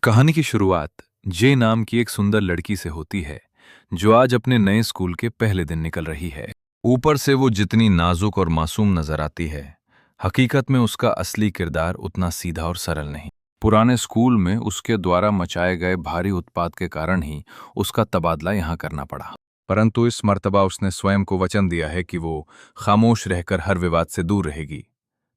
कहानी की शुरुआत जे नाम की एक सुंदर लड़की से होती है जो आज अपने नए स्कूल के पहले दिन निकल रही है। ऊपर से वो जितनी नाजुक और मासूम नजर आती है, हकीकत में उसका असली किरदार उतना सीधा और सरल नहीं। पुराने स्कूल में उसके द्वारा मचाए गए भारी उत्पात के कारण ही उसका तबादला यहाँ करना पड़ा। परंतु इस मर्तबा उसने स्वयं को वचन दिया है कि वो खामोश रहकर हर विवाद से दूर रहेगी,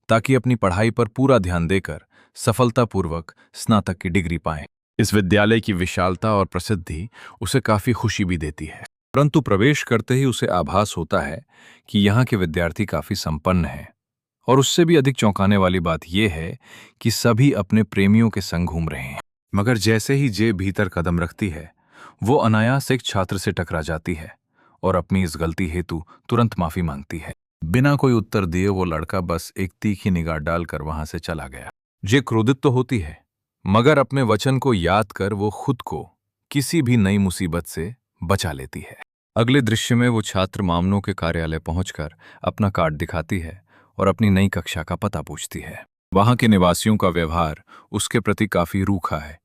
ताकि अपनी पढ़ाई पर पूरा ध्यान देकर सफलतापूर्वक स्नातक की डिग्री पाए। इस विद्यालय की विशालता और प्रसिद्धि उसे काफी खुशी भी देती है, परंतु प्रवेश करते ही उसे आभास होता है कि यहाँ के विद्यार्थी काफी संपन्न हैं। और उससे भी अधिक चौंकाने वाली बात यह है कि सभी अपने प्रेमियों के संग घूम रहे हैं। मगर जैसे ही जे भीतर कदम रखती है, वो अनायास एक छात्र से टकरा जाती है और अपनी इस गलती हेतु तुरंत माफी मांगती है। बिना कोई उत्तर दिए वो लड़का बस एक तीखी निगाह डालकर वहां से चला गया। जे क्रोधित तो होती है, मगर अपने वचन को याद कर वो खुद को किसी भी नई मुसीबत से बचा लेती है। अगले दृश्य में वो छात्र मामलों के कार्यालय पहुंचकर अपना कार्ड दिखाती है और अपनी नई कक्षा का पता पूछती है। वहां के निवासियों का व्यवहार उसके प्रति काफी रूखा है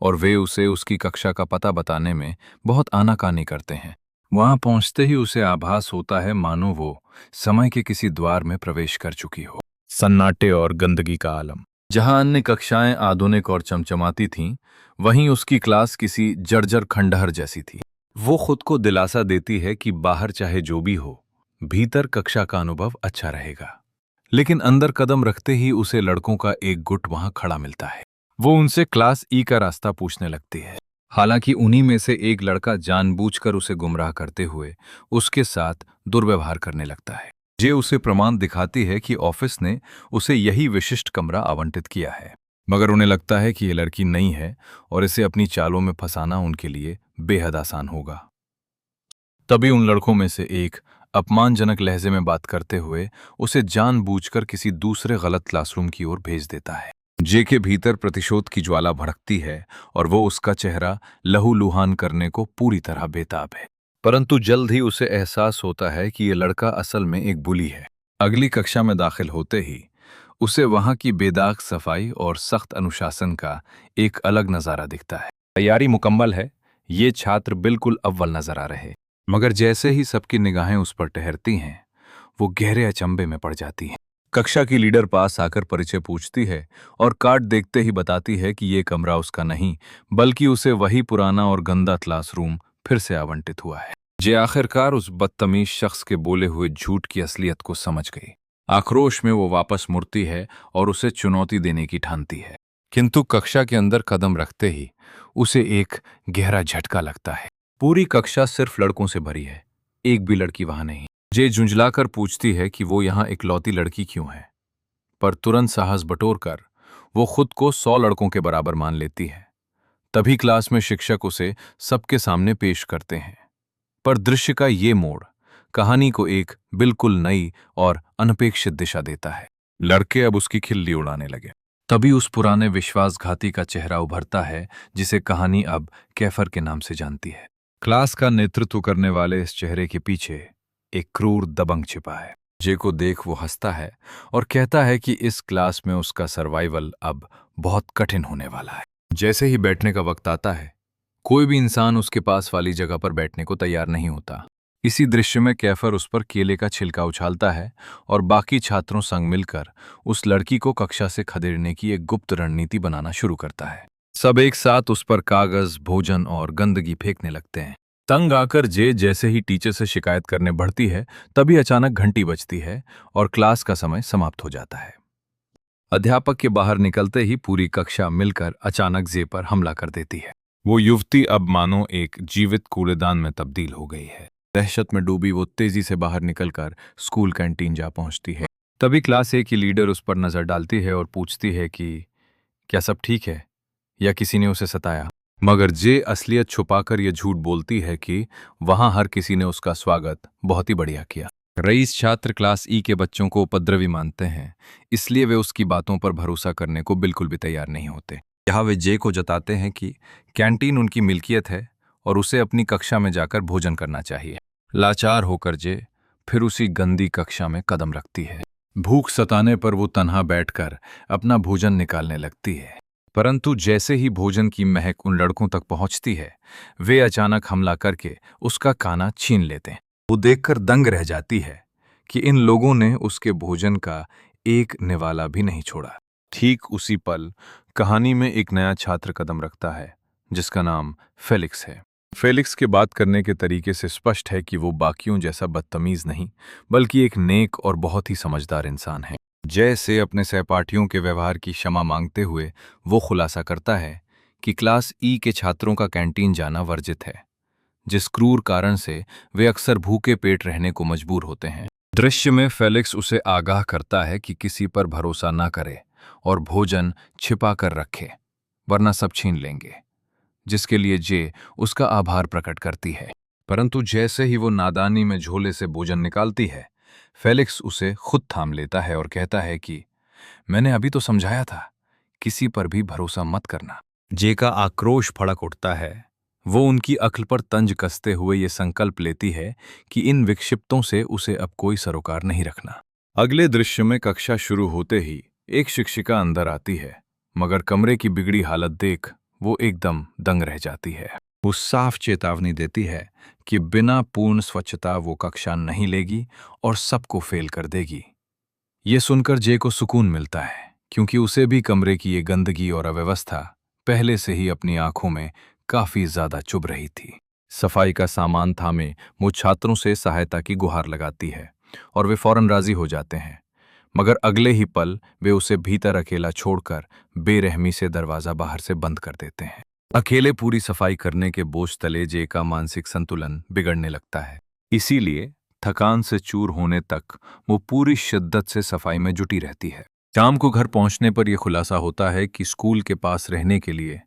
और वे उसे उसकी कक्षा का पता बताने में बहुत आनाकानी करते हैं। वहां पहुंचते ही उसे आभास होता है मानो वो समय के किसी द्वार में प्रवेश कर चुकी हो। सन्नाटे और गंदगी का आलम। जहां अन्य कक्षाएं आधुनिक और चमचमाती थीं, वहीं उसकी क्लास किसी जर्जर खंडहर जैसी थी। वो खुद को दिलासा देती है कि बाहर चाहे जो भी हो, भीतर कक्षा का अनुभव अच्छा रहेगा। लेकिन अंदर कदम रखते ही उसे लड़कों का एक गुट वहां खड़ा मिलता है। वो उनसे क्लास ई का रास्ता पूछने लगती है। हालांकि उन्हीं में से एक लड़का जानबूझकर उसे गुमराह करते हुए उसके साथ दुर्व्यवहार करने लगता है। जे उसे प्रमाण दिखाती है कि ऑफिस ने उसे यही विशिष्ट कमरा आवंटित किया है, मगर उन्हें लगता है कि यह लड़की नई है और इसे अपनी चालों में फंसाना उनके लिए बेहद आसान होगा। तभी उन लड़कों में से एक अपमानजनक लहजे में बात करते हुए उसे जानबूझकर किसी दूसरे गलत क्लासरूम की ओर भेज देता है। जे के भीतर प्रतिशोध की ज्वाला भड़कती है और वो उसका चेहरा लहूलुहान करने को पूरी तरह बेताब है। परंतु जल्द ही उसे एहसास होता है कि यह लड़का असल में एक बुली है। अगली कक्षा में दाखिल होते ही उसे वहां की बेदाग सफाई और सख्त अनुशासन का एक अलग नजारा दिखता है। तैयारी मुकम्मल है, ये छात्र बिल्कुल अव्वल नजर आ रहे। मगर जैसे ही सबकी निगाहें उस पर ठहरती हैं, वो गहरे अचंभे में पड़ जाती हैं। कक्षा की लीडर पास आकर परिचय पूछती है और कार्ड देखते ही बताती है कि ये कमरा उसका नहीं, बल्कि उसे वही पुराना और गंदा क्लासरूम फिर से आवंटित हुआ है। जे आखिरकार उस बदतमीज शख्स के बोले हुए झूठ की असलियत को समझ गई। आक्रोश में वो वापस मुड़ती है और उसे चुनौती देने की ठानती है, किंतु कक्षा के अंदर कदम रखते ही उसे एक गहरा झटका लगता है। पूरी कक्षा सिर्फ लड़कों से भरी है, एक भी लड़की वहां नहीं। जे झुंझलाकर पूछती है कि वो यहाँ इकलौती लड़की क्यों है, पर तुरंत साहस बटोरकर वो खुद को 100 लड़कों के बराबर मान लेती है। तभी क्लास में शिक्षक उसे सबके सामने पेश करते हैं। पर दृश्य का ये मोड़ कहानी को एक बिल्कुल नई और अनपेक्षित दिशा देता है। लड़के अब उसकी खिल्ली उड़ाने लगे। तभी उस पुराने विश्वासघाती का चेहरा उभरता है जिसे कहानी अब कैफर के नाम से जानती है। क्लास का नेतृत्व करने वाले इस चेहरे के पीछे एक क्रूर दबंग छिपा है। जे को देख वो हंसता है और कहता है कि इस क्लास में उसका सर्वाइवल अब बहुत कठिन होने वाला है। जैसे ही बैठने का वक्त आता है, कोई भी इंसान उसके पास वाली जगह पर बैठने को तैयार नहीं होता। इसी दृश्य में कैफर उस पर केले का छिलका उछालता है और बाकी छात्रों संग मिलकर उस लड़की को कक्षा से खदेड़ने की एक गुप्त रणनीति बनाना शुरू करता है। सब एक साथ उस पर कागज, भोजन और गंदगी फेंकने लगते हैं। तंग आकर जे जैसे ही टीचर से शिकायत करने बढ़ती है, तभी अचानक घंटी बजती है और क्लास का समय समाप्त हो जाता है। अध्यापक के बाहर निकलते ही पूरी कक्षा मिलकर अचानक जे पर हमला कर देती है। वो युवती अब मानो एक जीवित कूड़ेदान में तब्दील हो गई है। दहशत में डूबी वो तेजी से बाहर निकलकर स्कूल कैंटीन जा पहुंचती है। तभी क्लास ए की लीडर उस पर नजर डालती है और पूछती है कि क्या सब ठीक है या किसी ने उसे सताया। मगर जे असलियत छुपाकर यह झूठ बोलती है कि वहां हर किसी ने उसका स्वागत बहुत ही बढ़िया किया। रईस छात्र क्लास ई के बच्चों को उपद्रवी मानते हैं, इसलिए वे उसकी बातों पर भरोसा करने को बिल्कुल भी तैयार नहीं होते। यहाँ वे जे को जताते हैं कि कैंटीन उनकी मिल्कियत है और उसे अपनी कक्षा में जाकर भोजन करना चाहिए। लाचार होकर जे फिर उसी गंदी कक्षा में कदम रखती है। भूख सताने पर वो तन्हा बैठकर अपना भोजन निकालने लगती है। परंतु जैसे ही भोजन की महक उन लड़कों तक पहुंचती है, वे अचानक हमला करके उसका खाना छीन लेते हैं। वो देखकर दंग रह जाती है कि इन लोगों ने उसके भोजन का एक निवाला भी नहीं छोड़ा। ठीक उसी पल कहानी में एक नया छात्र कदम रखता है, जिसका नाम फेलिक्स है। फेलिक्स के बात करने के तरीके से स्पष्ट है कि वो बाकियों जैसा बदतमीज नहीं, बल्कि एक नेक और बहुत ही समझदार इंसान है। जैसे अपने सहपाठियों के व्यवहार की क्षमा मांगते हुए वो खुलासा करता है कि क्लास ई के छात्रों का कैंटीन जाना वर्जित है, जिस क्रूर कारण से वे अक्सर भूखे पेट रहने को मजबूर होते हैं। दृश्य में फेलिक्स उसे आगाह करता है कि किसी पर भरोसा ना करे और भोजन छिपा कर रखे, वरना सब छीन लेंगे, जिसके लिए जे उसका आभार प्रकट करती है। परंतु जैसे ही वो नादानी में झोले से भोजन निकालती है, फेलिक्स उसे खुद थाम लेता है और कहता है कि मैंने अभी तो समझाया था, किसी पर भी भरोसा मत करना। जे का आक्रोश भड़क उठता है। वो उनकी अक्ल पर तंज कसते हुए ये संकल्प लेती है कि इन विक्षिप्तों से उसे अब कोई सरोकार नहीं रखना। अगले दृश्य में कक्षा शुरू होते ही एक शिक्षिका अंदर आती है, मगर कमरे की बिगड़ी हालत देख वो एकदम दंग रह जाती है। वो साफ चेतावनी देती है कि बिना पूर्ण स्वच्छता वो कक्षा नहीं लेगी और सबको फेल कर देगी। ये सुनकर जे को सुकून मिलता है, क्योंकि उसे भी कमरे की ये गंदगी और अव्यवस्था पहले से ही अपनी आंखों में काफी ज्यादा चुभ रही थी। सफाई का सामान थामे वो छात्रों से सहायता की गुहार लगाती है और वे फौरन राजी हो जाते हैं, मगर अगले ही पल वे उसे भीतर अकेला छोड़कर बेरहमी से दरवाजा बाहर से बंद कर देते हैं। अकेले पूरी सफाई करने के बोझ तले जे का मानसिक संतुलन बिगड़ने लगता है। इसीलिए थकान से चूर होने तक वो पूरी शिद्दत से सफाई में जुटी रहती है। शाम को घर पहुंचने पर यह खुलासा होता है कि स्कूल के पास रहने के लिए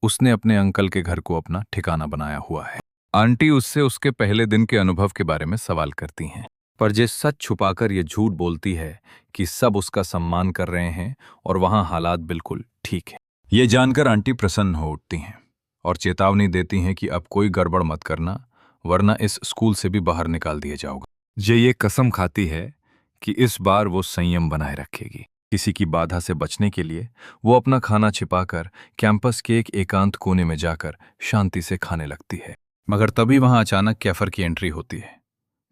उसने अपने अंकल के घर को अपना ठिकाना बनाया हुआ है। आंटी उससे उसके पहले दिन के अनुभव के बारे में सवाल करती हैं, पर जे सच छुपाकर ये झूठ बोलती है कि सब उसका सम्मान कर रहे हैं और वहां हालात बिल्कुल ठीक है। ये जानकर आंटी प्रसन्न हो उठती हैं और चेतावनी देती हैं कि अब कोई गड़बड़ मत करना, वरना इस स्कूल से भी बाहर निकाल दिया जाओगे। ये कसम खाती है कि इस बार वो संयम बनाए रखेगी। किसी की बाधा से बचने के लिए वो अपना खाना छिपाकर कैंपस के एक एकांत कोने में जाकर शांति से खाने लगती है। मगर तभी वहां अचानक कैफर की एंट्री होती है,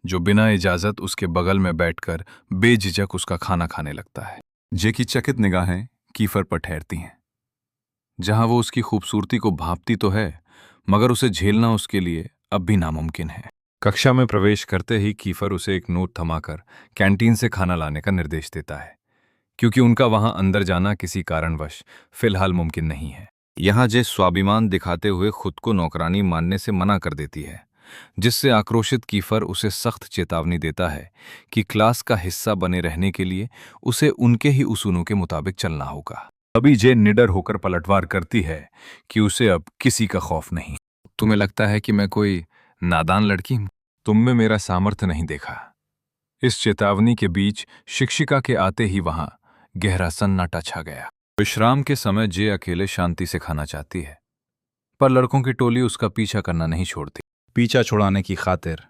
जो बिना इजाजत उसके बगल में बैठकर बेझिझक उसका खाना खाने लगता है। जे की चकित निगाहें कीफर पर ठहरती हैं, जहां वो उसकी खूबसूरती को भांपती तो है, मगर उसे झेलना उसके लिए अब भी नामुमकिन है। कक्षा में प्रवेश करते ही कीफर उसे एक नोट थमाकर कैंटीन से खाना लाने का निर्देश देता है, क्योंकि उनका वहां अंदर जाना किसी कारणवश फिलहाल मुमकिन नहीं है। यहां जे स्वाभिमान दिखाते हुए खुद को नौकरानी मानने से मना कर देती है, जिससे आक्रोशित कीफर उसे सख्त चेतावनी देता है कि क्लास का हिस्सा बने रहने के लिए उसे उनके ही उसूलों के मुताबिक चलना होगा। अभी जे निडर होकर पलटवार करती है कि उसे अब किसी का खौफ नहीं। तुम्हें लगता है कि मैं कोई नादान लड़की हूं? तुम में मेरा सामर्थ्य नहीं देखा। इस चेतावनी के बीच शिक्षिका के आते ही वहां गहरा सन्नाटा छा गया। विश्राम के समय जे अकेले शांति से खाना चाहती है, पर लड़कों की टोली उसका पीछा करना नहीं छोड़ती। पीछा छुड़ाने की खातिर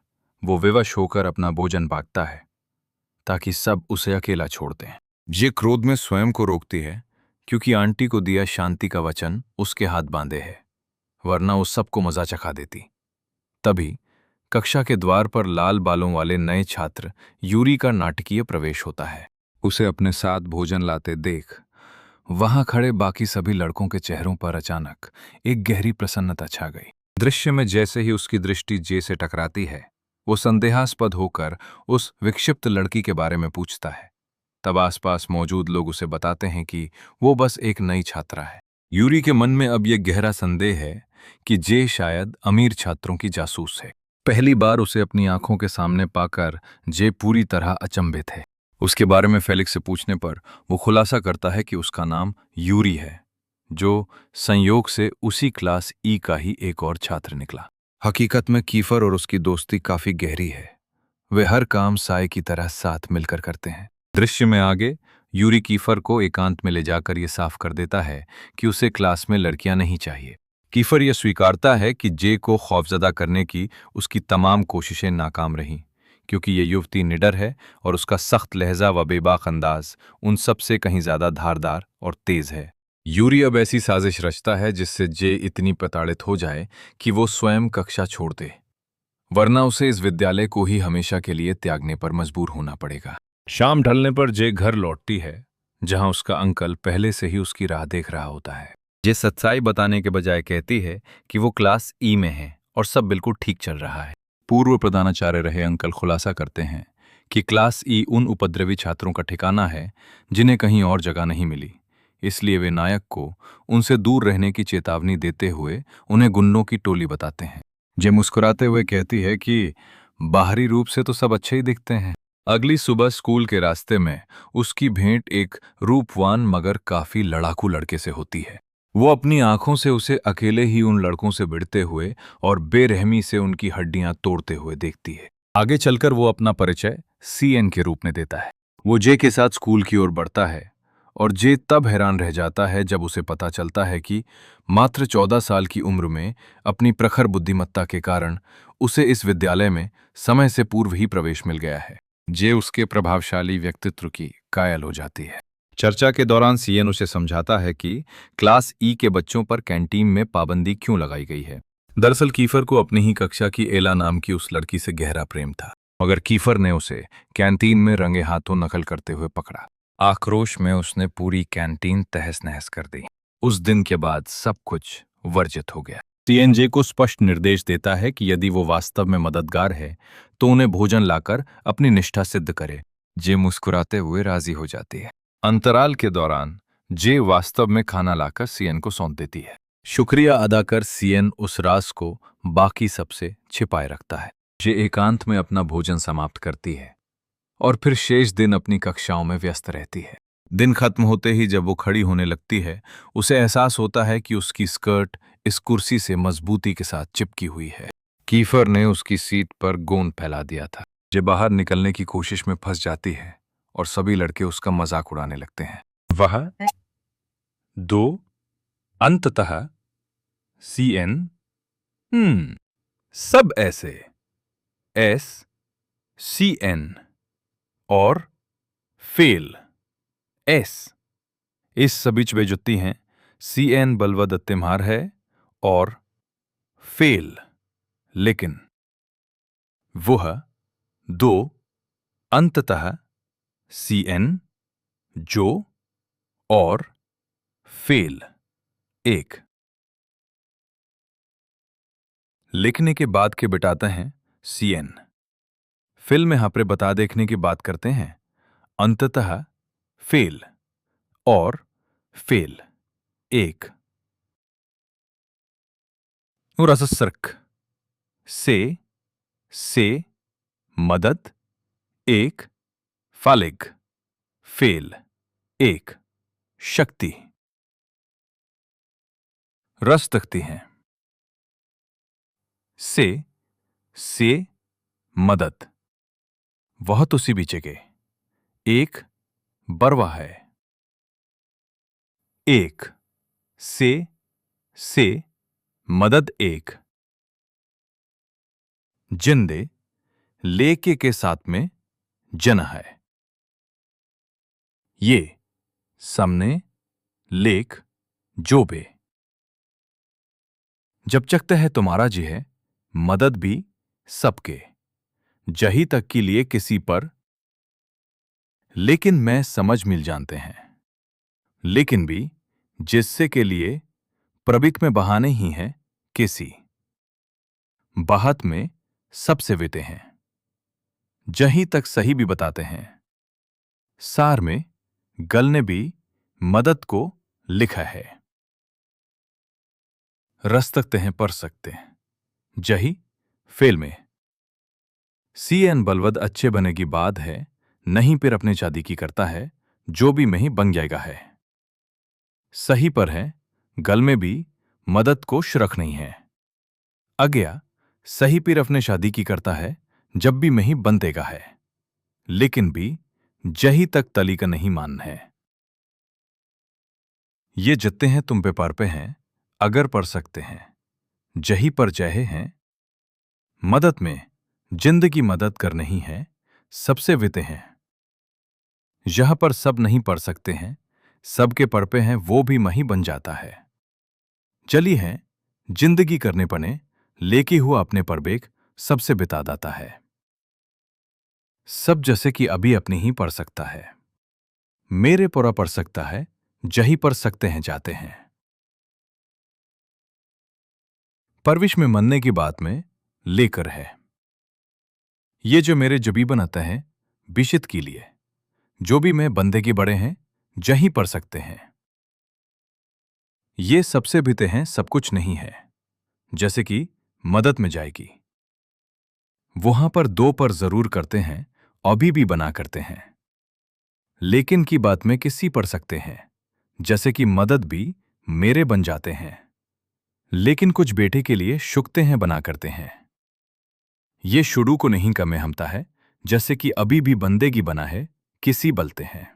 वो विवश होकर अपना भोजन बांटता है, ताकि सब उसे अकेला छोड़ दें। जे क्रोध में स्वयं को रोकती है, क्योंकि आंटी को दिया शांति का वचन उसके हाथ बांधे है, वरना वो सबको मजा चखा देती। तभी कक्षा के द्वार पर लाल बालों वाले नए छात्र यूरी का नाटकीय प्रवेश होता है। उसे अपने साथ भोजन लाते देख वहां खड़े बाकी सभी लड़कों के चेहरों पर अचानक एक गहरी प्रसन्नता छा गई। दृश्य में जैसे ही उसकी दृष्टि जे से टकराती है, वो संदेहास्पद होकर उस विक्षिप्त लड़की के बारे में पूछता है। तब आसपास मौजूद लोग उसे बताते हैं कि वो बस एक नई छात्रा है। यूरी के मन में अब यह गहरा संदेह है कि जे शायद अमीर छात्रों की जासूस है। पहली बार उसे अपनी आंखों के सामने पाकर जे पूरी तरह अचंभित है। उसके बारे में फेलिक्स से पूछने पर वो खुलासा करता है कि उसका नाम यूरी है, जो संयोग से उसी क्लास ई का ही एक और छात्र निकला। हकीकत में कीफर और उसकी दोस्ती काफी गहरी है। वे हर काम साय की तरह साथ मिलकर करते हैं। दृश्य में आगे यूरी कीफर को एकांत में ले जाकर ये साफ कर देता है कि उसे क्लास में लड़कियां नहीं चाहिए। कीफर यह स्वीकारता है कि जे को खौफजदा करने की उसकी तमाम कोशिशें नाकाम रहीं, क्योंकि ये युवती निडर है और उसका सख्त लहजा व बेबाक अंदाज उन सब से कहीं ज्यादा धारदार और तेज है। यूरी अब ऐसी साजिश रचता है जिससे जे इतनी प्रताड़ित हो जाए कि वो स्वयं कक्षा छोड़ दे, वरना उसे इस विद्यालय को ही हमेशा के लिए त्यागने पर मजबूर होना पड़ेगा। शाम ढलने पर जे घर लौटती है, जहां उसका अंकल पहले से ही उसकी राह देख रहा होता है। जे सच्चाई बताने के बजाय कहती है कि वो क्लास ई में है और सब बिल्कुल ठीक चल रहा है। पूर्व प्रधानाचार्य रहे अंकल खुलासा करते हैं कि क्लास ई उन उपद्रवी छात्रों का ठिकाना है जिन्हें कहीं और जगह नहीं मिली, इसलिए वे नायक को उनसे दूर रहने की चेतावनी देते हुए उन्हें गुंडों की टोली बताते हैं। जे मुस्कुराते हुए कहती है कि बाहरी रूप से तो सब अच्छे ही दिखते हैं। अगली सुबह स्कूल के रास्ते में उसकी भेंट एक रूपवान मगर काफी लड़ाकू लड़के से होती है। वो अपनी आंखों से उसे अकेले ही उन लड़कों से भिड़ते हुए और बेरहमी से उनकी हड्डियां तोड़ते हुए देखती है। आगे चलकर वो अपना परिचय सीएन के रूप में देता है। वो जे के साथ स्कूल की ओर बढ़ता है और जे तब हैरान रह जाता है जब उसे पता चलता है कि मात्र 14 साल की उम्र में अपनी प्रखर बुद्धिमत्ता के कारण उसे इस विद्यालय में समय से पूर्व ही प्रवेश मिल गया है। जे उसके प्रभावशाली व्यक्तित्व की कायल हो जाती है। चर्चा के दौरान सीएन उसे समझाता है कि क्लास ई के बच्चों पर कैंटीन में पाबंदी क्यों लगाई गई है। दरअसल कीफर को अपनी ही कक्षा की एला नाम की उस लड़की से गहरा प्रेम था, मगर कीफर ने उसे कैंटीन में रंगे हाथों नकल करते हुए पकड़ा। आक्रोश में उसने पूरी कैंटीन तहस नहस कर दी। उस दिन के बाद सब कुछ वर्जित हो गया। सीएनजे को स्पष्ट निर्देश देता है कि यदि वो वास्तव में मददगार है तो उन्हें भोजन लाकर अपनी निष्ठा सिद्ध करे। जे मुस्कुराते हुए राजी हो जाती है। अंतराल के दौरान जे वास्तव में खाना लाकर सीएन को सौंप देती है। शुक्रिया अदा कर सीएन उस राज को बाकी सबसे छिपाए रखता है। जे एकांत में अपना भोजन समाप्त करती है और फिर शेष दिन अपनी कक्षाओं में व्यस्त रहती है। दिन खत्म होते ही जब वो खड़ी होने लगती है, उसे एहसास होता है कि उसकी स्कर्ट इस कुर्सी से मजबूती के साथ चिपकी हुई है। कीफर ने उसकी सीट पर गोंद फैला दिया था। जे बाहर निकलने की कोशिश में फंस जाती है और सभी लड़के उसका मजाक उड़ाने लगते हैं। वह दो अंततः सीएन सब ऐसे एस सीएन और फेल एस इस सबीच बेजुत्ती हैं। सीएन बलवद तिम्हार है और फेल, लेकिन वह दो अंततः सीएन जो और फेल एक। लिखने के बाद के बिटाते हैं सीएन। फिल्म में हापरे बता देखने की बात करते हैं अंततः फेल और फेल एक। रससर्क से मदद एक फालिग फेल एक शक्ति। रस तकती हैं से मदद वह तो सी बीचे के एक बरवा है। एक से मदद एक जिंदे लेके के साथ में जन है। ये सामने लेख जोबे जब चकते है तुम्हारा जी है मदद भी सबके जही तक के लिए किसी पर, लेकिन मैं समझ मिल जानते हैं, लेकिन भी जिससे के लिए प्रबिक में बहाने ही हैं किसी बाहत में सबसे विते हैं, जहीं तक सही भी बताते हैं। सार में गल ने भी मदद को लिखा है। रस तकते हैं पढ़ सकते हैं जही फेल में सीएन बलवद अच्छे बने की बात है, नहीं फिर अपने शादी की करता है जो भी में ही बन जाएगा है। सही पर है गल में भी मदद को शरख नहीं है। अगया सही फिर अपने शादी की करता है जब भी में ही बनतेगा है, लेकिन भी जही तक तली का नहीं मान है। ये जत्ते हैं तुम पे पर पे हैं अगर पढ़ सकते हैं जही पर जहे हैं मदद में जिंदगी मदद कर नहीं है सबसे विते हैं। यह पर सब नहीं पढ़ सकते हैं सबके पर पे हैं वो भी मही बन जाता है। चली हैं जिंदगी करने पने, लेके हुआ अपने पर बेग सबसे बिता दाता है। सब जैसे कि अभी अपनी ही पढ़ सकता है, मेरे पुरा पढ़ सकता है, जही पर सकते हैं जाते हैं। परविश में मनने की बात में लेकर है, ये जो मेरे जबी बनाते हैं बिशित के लिए, जो भी मैं बंदे के बड़े हैं जहीं पढ़ सकते हैं। ये सबसे बीते हैं सब कुछ नहीं है, जैसे कि मदद में जाएगी, वहां पर दो पर जरूर करते हैं, अभी भी बना करते हैं। लेकिन की बात में किसी पढ़ सकते हैं, जैसे कि मदद भी मेरे बन जाते हैं। लेकिन कुछ बेटे के लिए शुक्ते हैं बना करते हैं। ये शुरू को नहीं कमे हमता है, जैसे कि अभी भी बंदेगी बना है, किसी बलते हैं।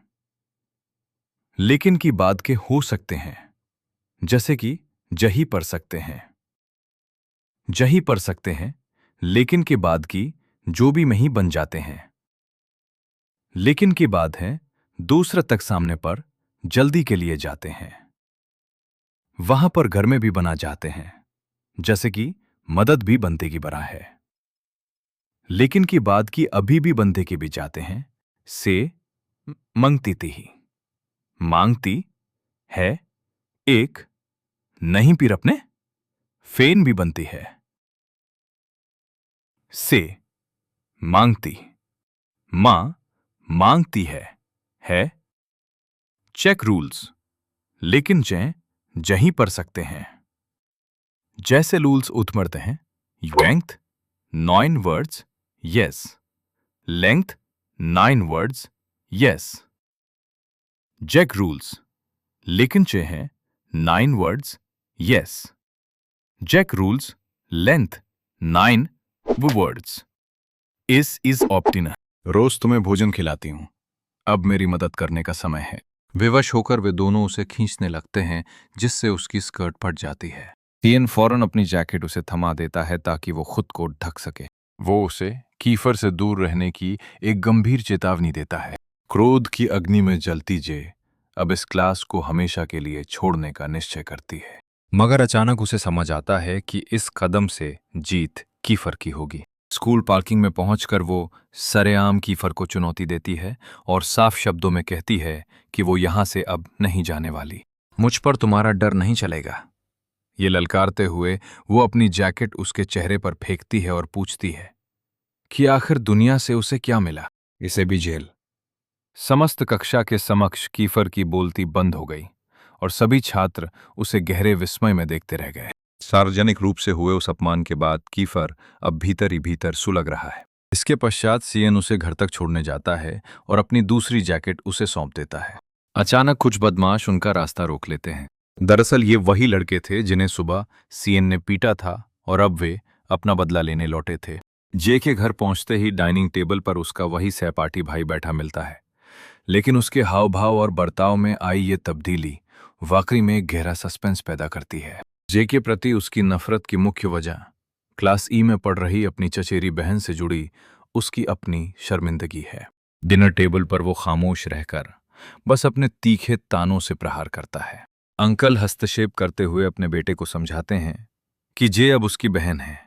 लेकिन की बात के हो सकते हैं, जैसे कि जही पढ़ सकते हैं। जही पढ़ सकते हैं, लेकिन के बाद की जो भी मही बन जाते हैं। लेकिन की बात है दूसरा तक सामने पर जल्दी के लिए जाते हैं, वहां पर घर में भी बना जाते हैं, जैसे कि मदद भी बंदे की बरा है। लेकिन की बात की अभी भी बंदे के भी जाते हैं, से मंगती थी ही, मांगती है एक, नहीं पीर अपने फेन भी बनती है। से मांगती, मां मांगती है चेक रूल्स, लेकिन जहीं पर सकते हैं। जैसे रूल्स उत्मरते हैं, length 9 words yes, length 9 words yes. Check rules, लेकिन हैं 9 words yes. Check rules length 9 words. Is ऑप्टिना। रोज तुम्हें भोजन खिलाती हूं, अब मेरी मदद करने का समय है। विवश होकर वे दोनों उसे खींचने लगते हैं, जिससे उसकी स्कर्ट फट जाती है। सियन फौरन अपनी जैकेट उसे थमा देता है ताकि वो खुद को ढक सके। वो उसे कीफर से दूर रहने की एक गंभीर चेतावनी देता है। क्रोध की अग्नि में जलती जे अब इस क्लास को हमेशा के लिए छोड़ने का निश्चय करती है। मगर अचानक उसे समझ आता है कि इस कदम से जीत कीफर की होगी। स्कूल पार्किंग में पहुंचकर वो सरेआम कीफर को चुनौती देती है और साफ शब्दों में कहती है कि वो यहां से अब नहीं जाने वाली। मुझ पर तुम्हारा डर नहीं चलेगा। ये ललकारते हुए वो अपनी जैकेट उसके चेहरे पर फेंकती है और पूछती है कि आखिर दुनिया से उसे क्या मिला। इसे भी जेल। समस्त कक्षा के समक्ष कीफर की बोलती बंद हो गई और सभी छात्र उसे गहरे विस्मय में देखते रह गए। सार्वजनिक रूप से हुए उस अपमान के बाद कीफर अब भीतर ही भीतर सुलग रहा है। इसके पश्चात सियन उसे घर तक छोड़ने जाता है और अपनी दूसरी जैकेट उसे सौंप देता है। अचानक कुछ बदमाश उनका रास्ता रोक लेते हैं। दरअसल ये वही लड़के थे जिन्हें सुबह सियन ने पीटा था और अब वे अपना बदला लेने लौटे थे। जे के घर पहुंचते ही डाइनिंग टेबल पर उसका वही सहपाठी भाई बैठा मिलता है, लेकिन उसके हाव भाव और बर्ताव में आई ये तब्दीली वाकई में एक गहरा सस्पेंस पैदा करती है। जे के प्रति उसकी नफरत की मुख्य वजह क्लास ई में पढ़ रही अपनी चचेरी बहन से जुड़ी उसकी अपनी शर्मिंदगी है। डिनर टेबल पर वो खामोश रहकर बस अपने तीखे तानों से प्रहार करता है। अंकल हस्तक्षेप करते हुए अपने बेटे को समझाते हैं कि जे अब उसकी बहन है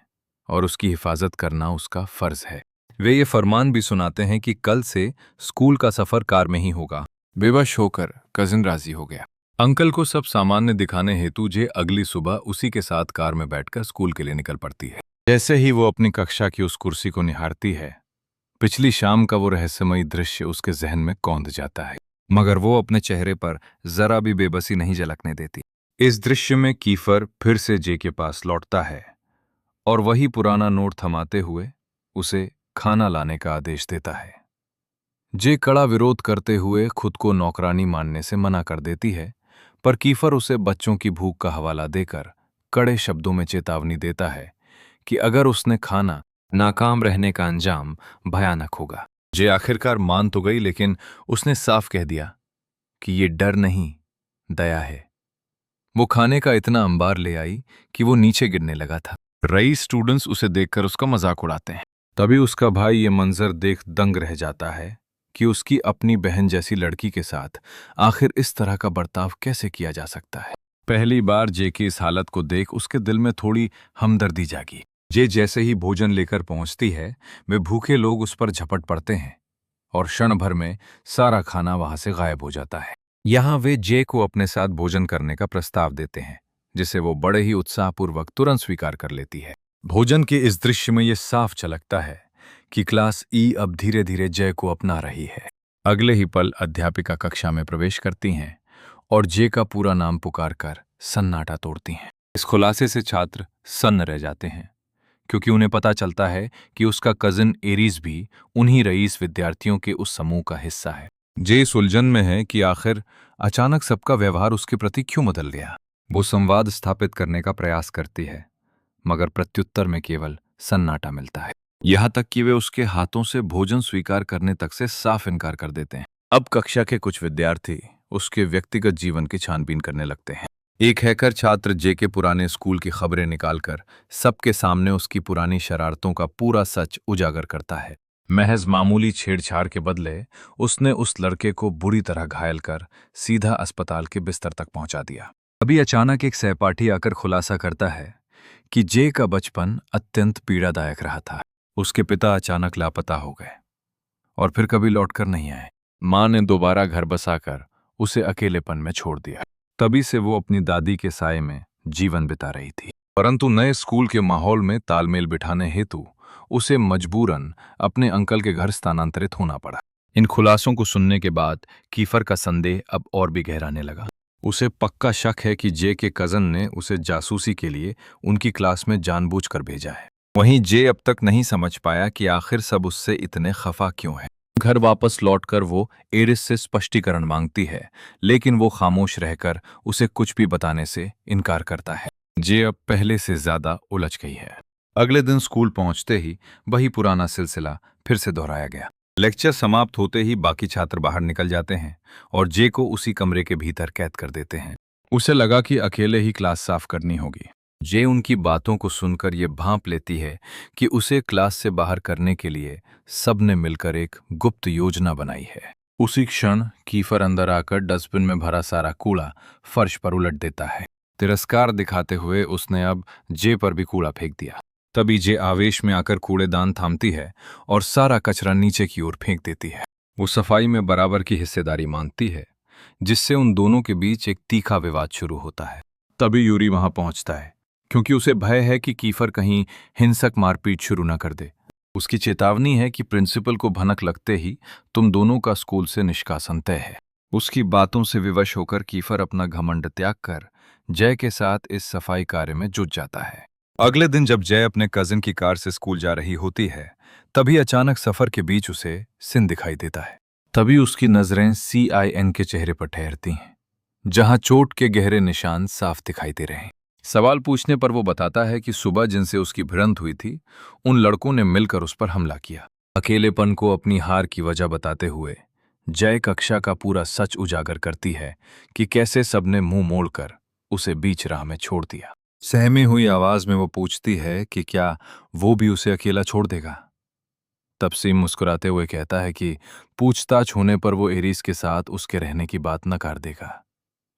और उसकी हिफाजत करना उसका फर्ज है। वे ये फरमान भी सुनाते हैं कि कल से स्कूल का सफर कार में ही होगा। बेबस होकर कजिन राजी हो गया। अंकल को सब सामान्य दिखाने हेतु जे अगली सुबह उसी के साथ कार में बैठकर स्कूल के लिए निकल पड़ती है। जैसे ही वो अपनी कक्षा की उस कुर्सी को निहारती है, पिछली शाम का वो रहस्यमयी दृश्य उसके जहन में कौंध जाता है, मगर वो अपने चेहरे पर जरा भी बेबसी नहीं झलकने देती। इस दृश्य में कीफर फिर से जे के पास लौटता है और वही पुराना नोट थमाते हुए उसे खाना लाने का आदेश देता है। जे कड़ा विरोध करते हुए खुद को नौकरानी मानने से मना कर देती है, पर कीफर उसे बच्चों की भूख का हवाला देकर कड़े शब्दों में चेतावनी देता है कि अगर उसने खाना, नाकाम रहने का अंजाम भयानक होगा। जे आखिरकार मान तो गई, लेकिन उसने साफ कह दिया कि ये डर नहीं, दया है। वो खाने का इतना अंबार ले आई कि वो नीचे गिरने लगा था। रई स्टूडेंट्स उसे देखकर उसका मजाक उड़ाते हैं। तभी उसका भाई ये मंजर देख दंग रह जाता है कि उसकी अपनी बहन जैसी लड़की के साथ आखिर इस तरह का बर्ताव कैसे किया जा सकता है। पहली बार जे की इस हालत को देख उसके दिल में थोड़ी हमदर्दी जागी। जे जैसे ही भोजन लेकर पहुंचती है, वे भूखे लोग उस पर झपट पड़ते हैं और क्षण भर में सारा खाना वहां से गायब हो जाता है। यहां वे जे को अपने साथ भोजन करने का प्रस्ताव देते हैं, जिसे वो बड़े ही उत्साहपूर्वक तुरंत स्वीकार कर लेती है। भोजन के इस दृश्य में यह साफ झलकता है कि क्लास ई अब धीरे धीरे जय को अपना रही है। अगले ही पल अध्यापिका कक्षा में प्रवेश करती हैं और जे का पूरा नाम पुकारकर सन्नाटा तोड़ती हैं। इस खुलासे से छात्र सन्न रह जाते हैं, क्योंकि उन्हें पता चलता है कि उसका कजिन एरीज भी उन्हीं रईस विद्यार्थियों के उस समूह का हिस्सा है। जे इस उलझन में है कि आखिर अचानक सबका व्यवहार उसके प्रति क्यों बदल गया। वो संवाद स्थापित करने का प्रयास करती है, मगर प्रत्युत्तर में केवल सन्नाटा मिलता है। यहां तक कि वे उसके हाथों से भोजन स्वीकार करने तक से साफ इनकार कर देते हैं। अब कक्षा के कुछ विद्यार्थी उसके व्यक्तिगत जीवन की छानबीन करने लगते हैं। एक हैकर छात्र जे के पुराने स्कूल की खबरें निकालकर सबके सामने उसकी पुरानी शरारतों का पूरा सच उजागर करता है। महज मामूली छेड़छाड़ के बदले उसने उस लड़के को बुरी तरह घायल कर सीधा अस्पताल के बिस्तर तक पहुंचा दिया। अभी अचानक एक सहपाठी आकर खुलासा करता है कि जे का बचपन अत्यंत पीड़ादायक रहा था। उसके पिता अचानक लापता हो गए और फिर कभी लौटकर नहीं आए। मां ने दोबारा घर बसाकर उसे अकेलेपन में छोड़ दिया। तभी से वो अपनी दादी के साए में जीवन बिता रही थी। परंतु नए स्कूल के माहौल में तालमेल बिठाने हेतु उसे मजबूरन अपने अंकल के घर स्थानांतरित होना पड़ा। इन खुलासों को सुनने के बाद कीफर का संदेह अब और भी गहराने लगा। उसे पक्का शक है कि जे के कजन ने उसे जासूसी के लिए उनकी क्लास में जानबूझकर भेजा है। वहीं जे अब तक नहीं समझ पाया कि आखिर सब उससे इतने खफा क्यों है। घर वापस लौटकर वो एरिस से स्पष्टीकरण मांगती है, लेकिन वो खामोश रहकर उसे कुछ भी बताने से इनकार करता है। जे अब पहले से ज्यादा उलझ गई है। अगले दिन स्कूल पहुंचते ही वही पुराना सिलसिला फिर से दोहराया गया। लेक्चर समाप्त होते ही बाकी छात्र बाहर निकल जाते हैं और जे को उसी कमरे के भीतर कैद कर देते हैं। उसे लगा कि अकेले ही क्लास साफ करनी होगी। जे उनकी बातों को सुनकर ये भांप लेती है कि उसे क्लास से बाहर करने के लिए सबने मिलकर एक गुप्त योजना बनाई है। उसी क्षण कीफर अंदर आकर डस्टबिन में भरा सारा कूड़ा फर्श पर उलट देता है। तिरस्कार दिखाते हुए उसने अब जे पर भी कूड़ा फेंक दिया। तभी जे आवेश में आकर कूड़ेदान थामती है और सारा कचरा नीचे की ओर फेंक देती है। वो सफाई में बराबर की हिस्सेदारी मांगती है, जिससे उन दोनों के बीच एक तीखा विवाद शुरू होता है। तभी यूरी वहां पहुंचता है, क्योंकि उसे भय है कि कीफर कहीं हिंसक मारपीट शुरू न कर दे। उसकी चेतावनी है कि प्रिंसिपल को भनक लगते ही तुम दोनों का स्कूल से निष्कासन तय है। उसकी बातों से विवश होकर कीफर अपना घमंड त्याग कर जय के साथ इस सफाई कार्य में जुट जाता है। अगले दिन जब जय अपने कजिन की कार से स्कूल जा रही होती है, तभी अचानक सफर के बीच उसे सिन दिखाई देता है। तभी उसकी नजरें CIN के चेहरे पर ठहरती हैं, जहां चोट के गहरे निशान साफ दिखाई दे रहे हैं। सवाल पूछने पर वो बताता है कि सुबह जिनसे उसकी भिड़ंत हुई थी, उन लड़कों ने मिलकर उस पर हमला किया। अकेलेपन को अपनी हार की वजह बताते हुए जय कक्षा का पूरा सच उजागर करती है कि कैसे सबने मुंह मोड़कर उसे बीच राह में छोड़ दिया। सहमी हुई आवाज में वो पूछती है कि क्या वो भी उसे अकेला छोड़ देगा। तबसीम मुस्कुराते हुए कहता है कि पूछताछ होने पर वो एरीज के साथ उसके रहने की बात नकार देगा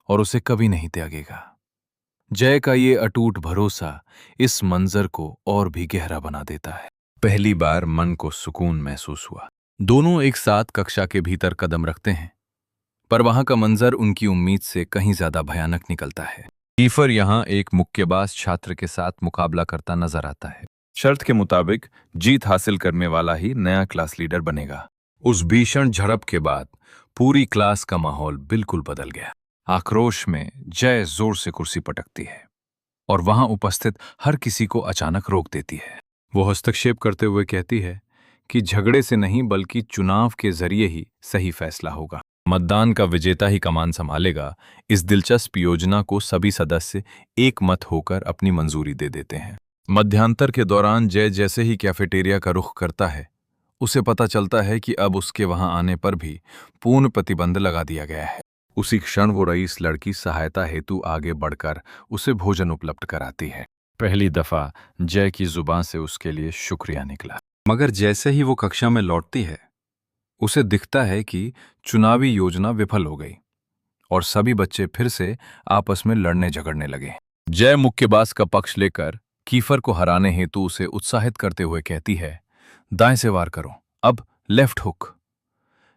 और उसे कभी नहीं त्यागेगा। जय का ये अटूट भरोसा इस मंजर को और भी गहरा बना देता है। पहली बार मन को सुकून महसूस हुआ। दोनों एक साथ कक्षा के भीतर कदम रखते हैं, पर वहां का मंजर उनकी उम्मीद से कहीं ज्यादा भयानक निकलता है। कीफर यहां एक मुक्केबाज छात्र के साथ मुकाबला करता नजर आता है। शर्त के मुताबिक जीत हासिल करने वाला ही नया क्लास लीडर बनेगा। उस भीषण झड़प के बाद पूरी क्लास का माहौल बिल्कुल बदल गया। आक्रोश में जय जोर से कुर्सी पटकती है और वहां उपस्थित हर किसी को अचानक रोक देती है। वो हस्तक्षेप करते हुए कहती है कि झगड़े से नहीं बल्कि चुनाव के जरिए ही सही फैसला होगा। मतदान का विजेता ही कमान संभालेगा। इस दिलचस्प योजना को सभी सदस्य एक मत होकर अपनी मंजूरी दे देते हैं। मध्यांतर के दौरान जय जैसे ही कैफेटेरिया का रुख करता है, उसे पता चलता है कि अब उसके वहां आने पर भी पूर्ण प्रतिबंध लगा दिया गया है। उसी क्षण वो रईस लड़की सहायता हेतु आगे बढ़कर उसे भोजन उपलब्ध कराती है। पहली दफा जय की जुबान से उसके लिए शुक्रिया निकला, मगर जैसे ही वो कक्षा में लौटती है, उसे दिखता है कि चुनावी योजना विफल हो गई और सभी बच्चे फिर से आपस में लड़ने झगड़ने लगे। जय मुक्केबाज का पक्ष लेकर कीफर को हराने हेतु उसे उत्साहित करते हुए कहती है, दाएं से वार करो, अब लेफ्ट हुक।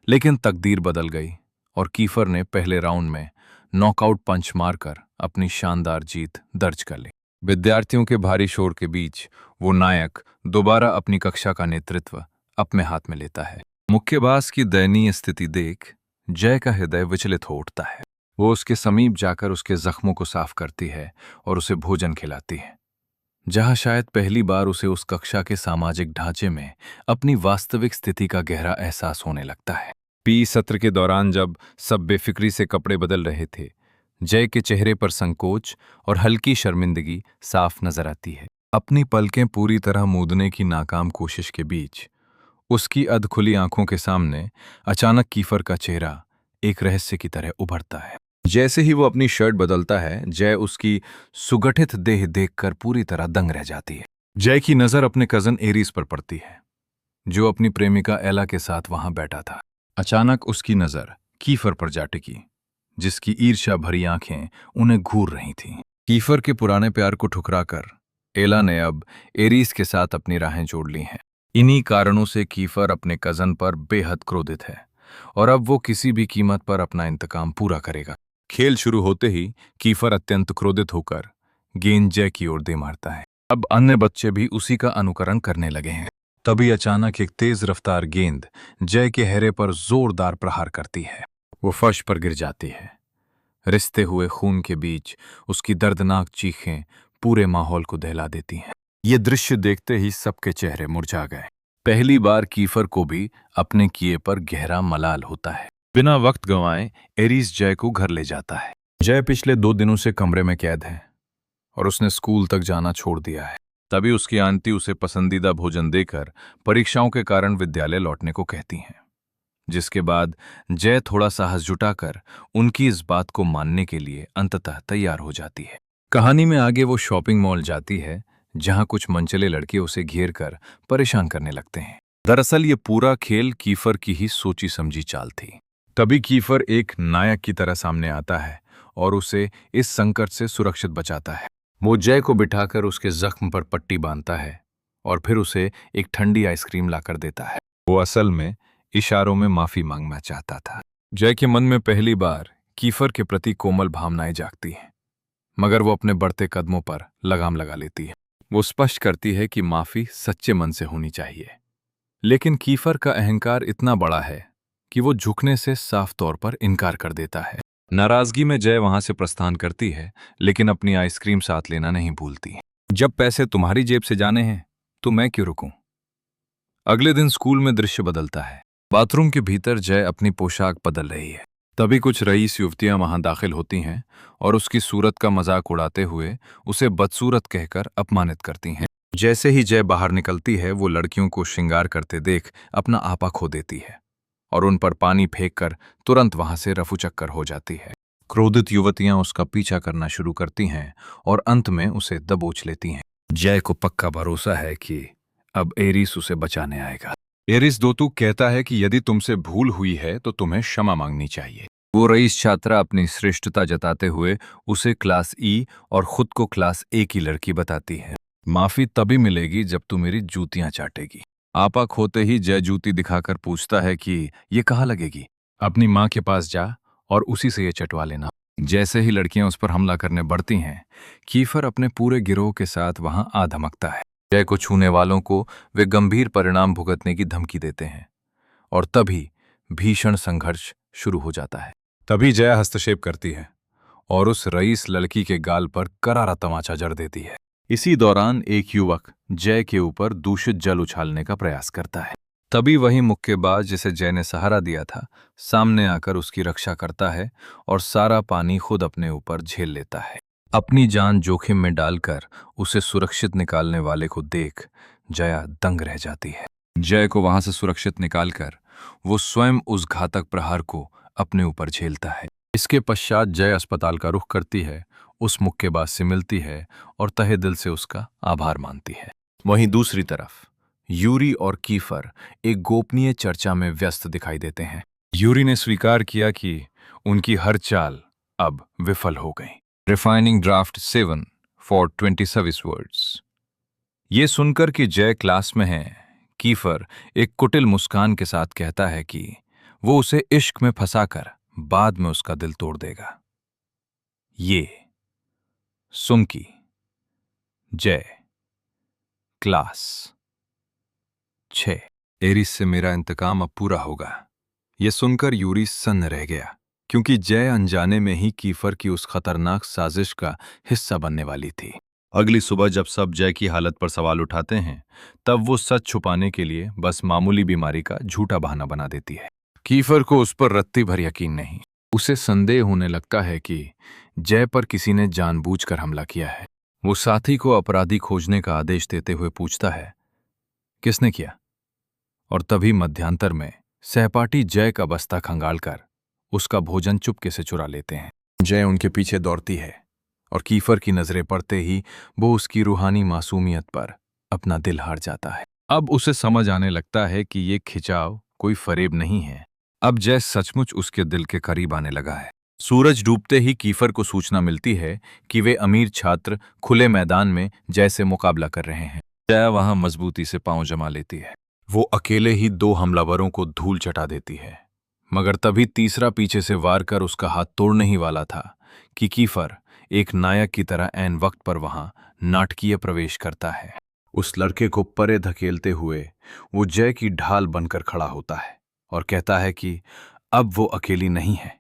लेकिन तकदीर बदल गई और कीफर ने पहले राउंड में नॉकआउट पंच मारकर अपनी शानदार जीत दर्ज कर ली। विद्यार्थियों के भारी शोर के बीच वो नायक दोबारा अपनी कक्षा का नेतृत्व अपने हाथ में लेता है। मुक्केबाज की दयनीय स्थिति देख जय का हृदय विचलित हो उठता है। वो उसके समीप जाकर उसके जख्मों को साफ करती है और उसे भोजन खिलाती है, जहां शायद पहली बार उसे उस कक्षा के सामाजिक ढांचे में अपनी वास्तविक स्थिति का गहरा एहसास होने लगता है। पी सत्र के दौरान जब सब बेफिक्री से कपड़े बदल रहे थे, जय के चेहरे पर संकोच और हल्की शर्मिंदगी साफ नजर आती है। अपनी पलकें पूरी तरह मूंदने की नाकाम कोशिश के बीच उसकी अधखुली आंखों के सामने अचानक कीफर का चेहरा एक रहस्य की तरह उभरता है। जैसे ही वो अपनी शर्ट बदलता है, जय उसकी सुगठित देह देखकर पूरी तरह दंग रह जाती है। जय की नजर अपने कजन एरिस पर पड़ती है, जो अपनी प्रेमिका एला के साथ वहां बैठा था। अचानक उसकी नजर कीफर पर जा टिकी, जिसकी ईर्ष्या भरी आंखें उन्हें घूर रही थीं। कीफर के पुराने प्यार को ठुकराकर एला ने अब एरिस के साथ अपनी राहें जोड़ ली हैं। इन्हीं कारणों से कीफर अपने कजन पर बेहद क्रोधित है और अब वो किसी भी कीमत पर अपना इंतकाम पूरा करेगा। खेल शुरू होते ही कीफर अत्यंत क्रोधित होकर गेंद जय की ओर दे मारता है। अब अन्य बच्चे भी उसी का अनुकरण करने लगे हैं। तभी अचानक एक तेज रफ्तार गेंद जय के चेहरे पर जोरदार प्रहार करती है। वो फर्श पर गिर जाती है। रिसते हुए खून के बीच उसकी दर्दनाक चीखें पूरे माहौल को दहला देती हैं। ये दृश्य देखते ही सबके चेहरे मुरझा गए। पहली बार कीफर को भी अपने किए पर गहरा मलाल होता है। बिना वक्त गंवाए एरिस जय को घर ले जाता है। जय पिछले 2 दिनों से कमरे में कैद है और उसने स्कूल तक जाना छोड़ दिया है। तभी उसकी आंटी उसे पसंदीदा भोजन देकर परीक्षाओं के कारण विद्यालय लौटने को कहती हैं, जिसके बाद जय थोड़ा साहस जुटाकर उनकी इस बात को मानने के लिए अंततः तैयार हो जाती है। कहानी में आगे वो शॉपिंग मॉल जाती है, जहां कुछ मनचले लड़के उसे घेर कर परेशान करने लगते हैं। दरअसल ये पूरा खेल कीफर की ही सोची समझी चाल थी। तभी कीफर एक नायक की तरह सामने आता है और उसे इस संकट से सुरक्षित बचाता है। वो जय को बिठाकर उसके जख्म पर पट्टी बांधता है और फिर उसे एक ठंडी आइसक्रीम लाकर देता है। वो असल में इशारों में माफी मांगना चाहता था। जय के मन में पहली बार कीफर के प्रति कोमल भावनाएं जागती हैं, मगर वो अपने बढ़ते कदमों पर लगाम लगा लेती है। वो स्पष्ट करती है कि माफी सच्चे मन से होनी चाहिए, लेकिन कीफर का अहंकार इतना बड़ा है कि वो झुकने से साफ तौर पर इनकार कर देता है। नाराजगी में जय वहां से प्रस्थान करती है, लेकिन अपनी आइसक्रीम साथ लेना नहीं भूलती। जब पैसे तुम्हारी जेब से जाने हैं तो मैं क्यों रुकूं? अगले दिन स्कूल में दृश्य बदलता है। बाथरूम के भीतर जय अपनी पोशाक बदल रही है। तभी कुछ रईस युवतियां वहां दाखिल होती हैं और उसकी सूरत का मजाक उड़ाते हुए उसे बदसूरत कहकर अपमानित करती हैं। जैसे ही जय बाहर निकलती है, वो लड़कियों को श्रृंगार करते देख अपना आपा खो देती है और उन पर पानी फेंककर तुरंत वहां से रफूचक्कर हो जाती है। क्रोधित युवतियां उसका पीछा करना शुरू करती हैं और अंत में उसे दबोच लेती हैं। जय को पक्का भरोसा है कि अब एरिस उसे बचाने आएगा। एरिस दोतु कहता है कि यदि तुमसे भूल हुई है तो तुम्हें क्षमा मांगनी चाहिए। वो रईस छात्रा अपनी श्रेष्ठता जताते हुए उसे क्लास ई और खुद को क्लास ए की लड़की बताती है। माफी तभी मिलेगी जब तू मेरी जूतियां चाटेगी। आपा खोते ही जय जूती दिखाकर पूछता है कि ये कहाँ लगेगी। अपनी माँ के पास जा और उसी से ये चटवा लेना। जैसे ही लड़कियां उस पर हमला करने बढ़ती हैं, कीफर अपने पूरे गिरोह के साथ वहां आ धमकता है। जय को छूने वालों को वे गंभीर परिणाम भुगतने की धमकी देते हैं और तभी भीषण संघर्ष शुरू हो जाता है। तभी जय हस्तक्षेप करती है और उस रईस लड़की के गाल पर करारा तमाचा जड़ देती है। इसी दौरान एक युवक जय के ऊपर दूषित जल उछालने का प्रयास करता है। तभी वही मुक्केबाज जिसे जय ने सहारा दिया था, सामने आकर उसकी रक्षा करता है और सारा पानी खुद अपने ऊपर झेल लेता है। अपनी जान जोखिम में डालकर उसे सुरक्षित निकालने वाले को देख जया दंग रह जाती है। जय को वहां से सुरक्षित निकालकर वो स्वयं उस घातक प्रहार को अपने ऊपर झेलता है। इसके पश्चात जय अस्पताल का रुख करती है, उस मुक्केबाज से मिलती है और तहे दिल से उसका आभार मानती है। वहीं दूसरी तरफ यूरी और कीफर एक गोपनीय चर्चा में व्यस्त दिखाई देते हैं। यूरी ने स्वीकार किया कि उनकी हर चाल अब विफल हो गई। Refining draft 7 for 27 words. ये सुनकर कि जय क्लास में है, कीफर एक कुटिल मुस्कान के साथ कहता है कि वो उसे इश्क में फंसाकर बाद में उसका दिल तोड़ देगा। ये सुनकी जय क्लास 6। एरिस से मेरा इंतकाम अब पूरा होगा। यह सुनकर यूरी सन्न रह गया, क्योंकि जय अनजाने में ही कीफर की उस खतरनाक साजिश का हिस्सा बनने वाली थी। अगली सुबह जब सब जय की हालत पर सवाल उठाते हैं, तब वो सच छुपाने के लिए बस मामूली बीमारी का झूठा बहाना बना देती है। कीफर को उस पर रत्ती भर यकीन नहीं। उसे संदेह होने लगता है कि जय पर किसी ने जानबूझकर हमला किया है। वो साथी को अपराधी खोजने का आदेश देते हुए पूछता है, किसने किया? और तभी मध्यांतर में सहपाठी जय का बस्ता खंगालकर उसका भोजन चुपके से चुरा लेते हैं। जय उनके पीछे दौड़ती है और कीफर की नजरें पड़ते ही वो उसकी रूहानी मासूमियत पर अपना दिल हार जाता है। अब उसे समझ आने लगता है कि ये खिंचाव कोई फरेब नहीं है। अब जय सचमुच उसके दिल के करीब आने लगा है। सूरज डूबते ही कीफर को सूचना मिलती है कि वे अमीर छात्र खुले मैदान में जय से मुकाबला कर रहे हैं। जय वहां मजबूती से पांव जमा लेती है। वो अकेले ही 2 हमलावरों को धूल चटा देती है, मगर तभी तीसरा पीछे से वार कर उसका हाथ तोड़ने ही वाला था कि कीफर एक नायक की तरह ऐन वक्त पर वहां नाटकीय प्रवेश करता है। उस लड़के को परे धकेलते हुए वो जय की ढाल बनकर खड़ा होता है और कहता है कि अब वो अकेली नहीं है।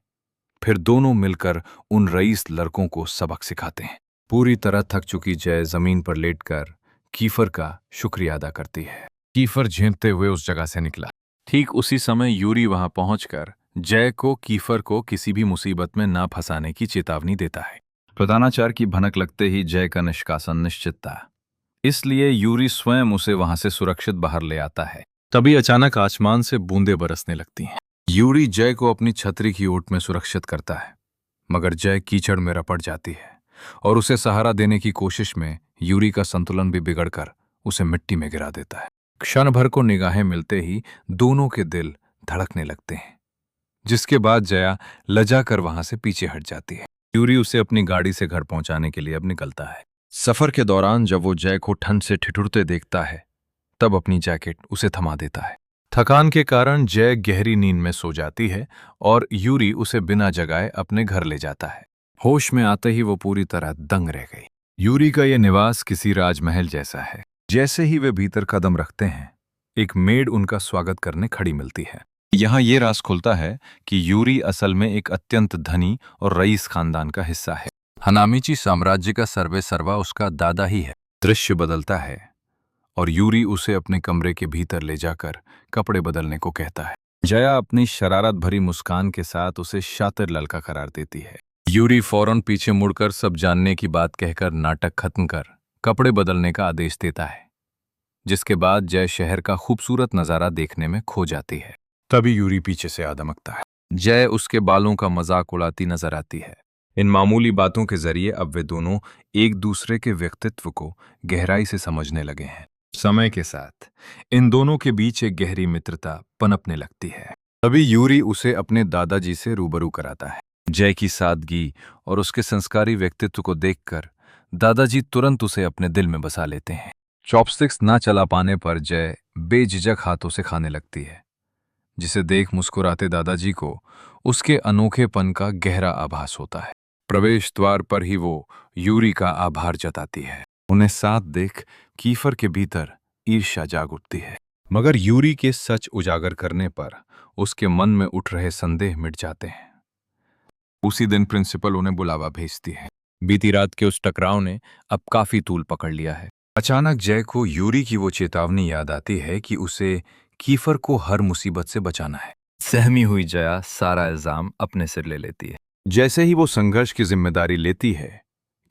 फिर दोनों मिलकर उन रईस लड़कों को सबक सिखाते हैं। पूरी तरह थक चुकी जय जमीन पर लेटकर कीफर का शुक्रिया अदा करती है। कीफर झेंपते हुए उस जगह से निकला। ठीक उसी समय यूरी वहां पहुंचकर जय को कीफर को किसी भी मुसीबत में ना फंसाने की चेतावनी देता है। प्रधानाचार्य की भनक लगते ही जय का निष्कासन निश्चित था, इसलिए यूरी स्वयं उसे वहां से सुरक्षित बाहर ले आता है। तभी अचानक आसमान से बूंदें बरसने लगती हैं। यूरी जय को अपनी छतरी की ओट में सुरक्षित करता है, मगर जय कीचड़ में रपट जाती है और उसे सहारा देने की कोशिश में यूरी का संतुलन भी बिगड़कर उसे मिट्टी में गिरा देता है। क्षण भर को निगाहें मिलते ही दोनों के दिल धड़कने लगते हैं, जिसके बाद जया लजा कर वहां से पीछे हट जाती है। यूरी उसे अपनी गाड़ी से घर पहुंचाने के लिए अब निकलता है। सफर के दौरान जब वो जय को ठंड से ठिठुरते देखता है, तब अपनी जैकेट उसे थमा देता है। थकान के कारण जय गहरी नींद में सो जाती है और यूरी उसे बिना जगाए अपने घर ले जाता है। होश में आते ही वो पूरी तरह दंग रह गई। यूरी का यह निवास किसी राजमहल जैसा है। जैसे ही वे भीतर कदम रखते हैं, एक मेड उनका स्वागत करने खड़ी मिलती है। यहाँ ये राज खुलता है कि यूरी असल में एक अत्यंत धनी और रईस खानदान का हिस्सा है। हनामिची साम्राज्य का सर्वे सर्वा उसका दादा ही है। दृश्य बदलता है और यूरी उसे अपने कमरे के भीतर ले जाकर कपड़े बदलने को कहता है। जया अपनी शरारत भरी मुस्कान के साथ उसे शातिर लड़का करार देती है। यूरी फौरन पीछे मुड़कर सब जानने की बात कहकर नाटक खत्म कर कपड़े बदलने का आदेश देता है, जिसके बाद जय शहर का खूबसूरत नजारा देखने में खो जाती है। तभी यूरी पीछे से आ दमकता है। जय उसके बालों का मजाक उड़ाती नजर आती है। इन मामूली बातों के जरिए अब वे दोनों एक दूसरे के व्यक्तित्व को गहराई से समझने लगे हैं। समय के साथ इन दोनों के बीच एक गहरी मित्रता पनपने लगती है। तभी यूरी उसे अपने दादाजी से रूबरू कराता है। जय की सादगी और उसके संस्कारी व्यक्तित्व को देखकर दादाजी तुरंत उसे अपने दिल में बसा लेते हैं। चॉपस्टिक्स ना चला पाने पर जय बेझिझक हाथों से खाने लगती है, जिसे देख मुस्कुराते दादाजी को उसके अनोखेपन का गहरा आभास होता है। प्रवेश द्वार पर ही वो यूरी का आभार जताती है। उन्हें साथ देख कीफर के भीतर ईर्ष्या जाग उठती है, मगर यूरी के सच उजागर करने पर उसके मन में उठ रहे संदेह मिट जाते हैं। उसी दिन प्रिंसिपल उन्हें बुलावा भेजती है। बीती रात के उस टकराव ने अब काफी तूल पकड़ लिया है। अचानक जय को यूरी की वो चेतावनी याद आती है कि उसे कीफर को हर मुसीबत से बचाना है। सहमी हुई जया सारा इल्जाम अपने सिर ले लेती है। जैसे ही वो संघर्ष की जिम्मेदारी लेती है,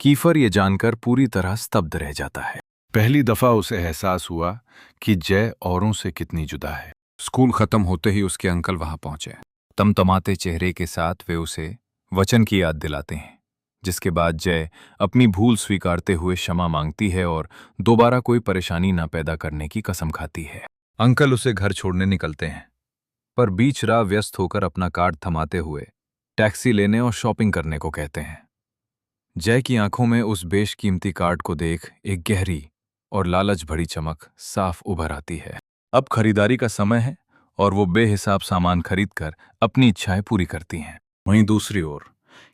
कीफर ये जानकर पूरी तरह स्तब्ध रह जाता है। पहली दफा उसे एहसास हुआ कि जय औरों से कितनी जुदा है। स्कूल खत्म होते ही उसके अंकल वहां पहुंचे। तमतमाते चेहरे के साथ वे उसे वचन की याद दिलाते हैं जिसके बाद जय अपनी भूल स्वीकारते हुए क्षमा मांगती है और दोबारा कोई परेशानी न पैदा करने की कसम खाती है। अंकल उसे घर छोड़ने निकलते हैं, पर बीच राह व्यस्त होकर अपना कार्ड थमाते हुए टैक्सी लेने और शॉपिंग करने को कहते हैं। जय की आंखों में उस बेशकीमती कार्ड को देख एक गहरी और लालच भरी चमक साफ उभर आती है। अब खरीदारी का समय है और वो बेहिसाब सामान खरीदकर अपनी इच्छाएं पूरी करती हैं। वहीं दूसरी ओर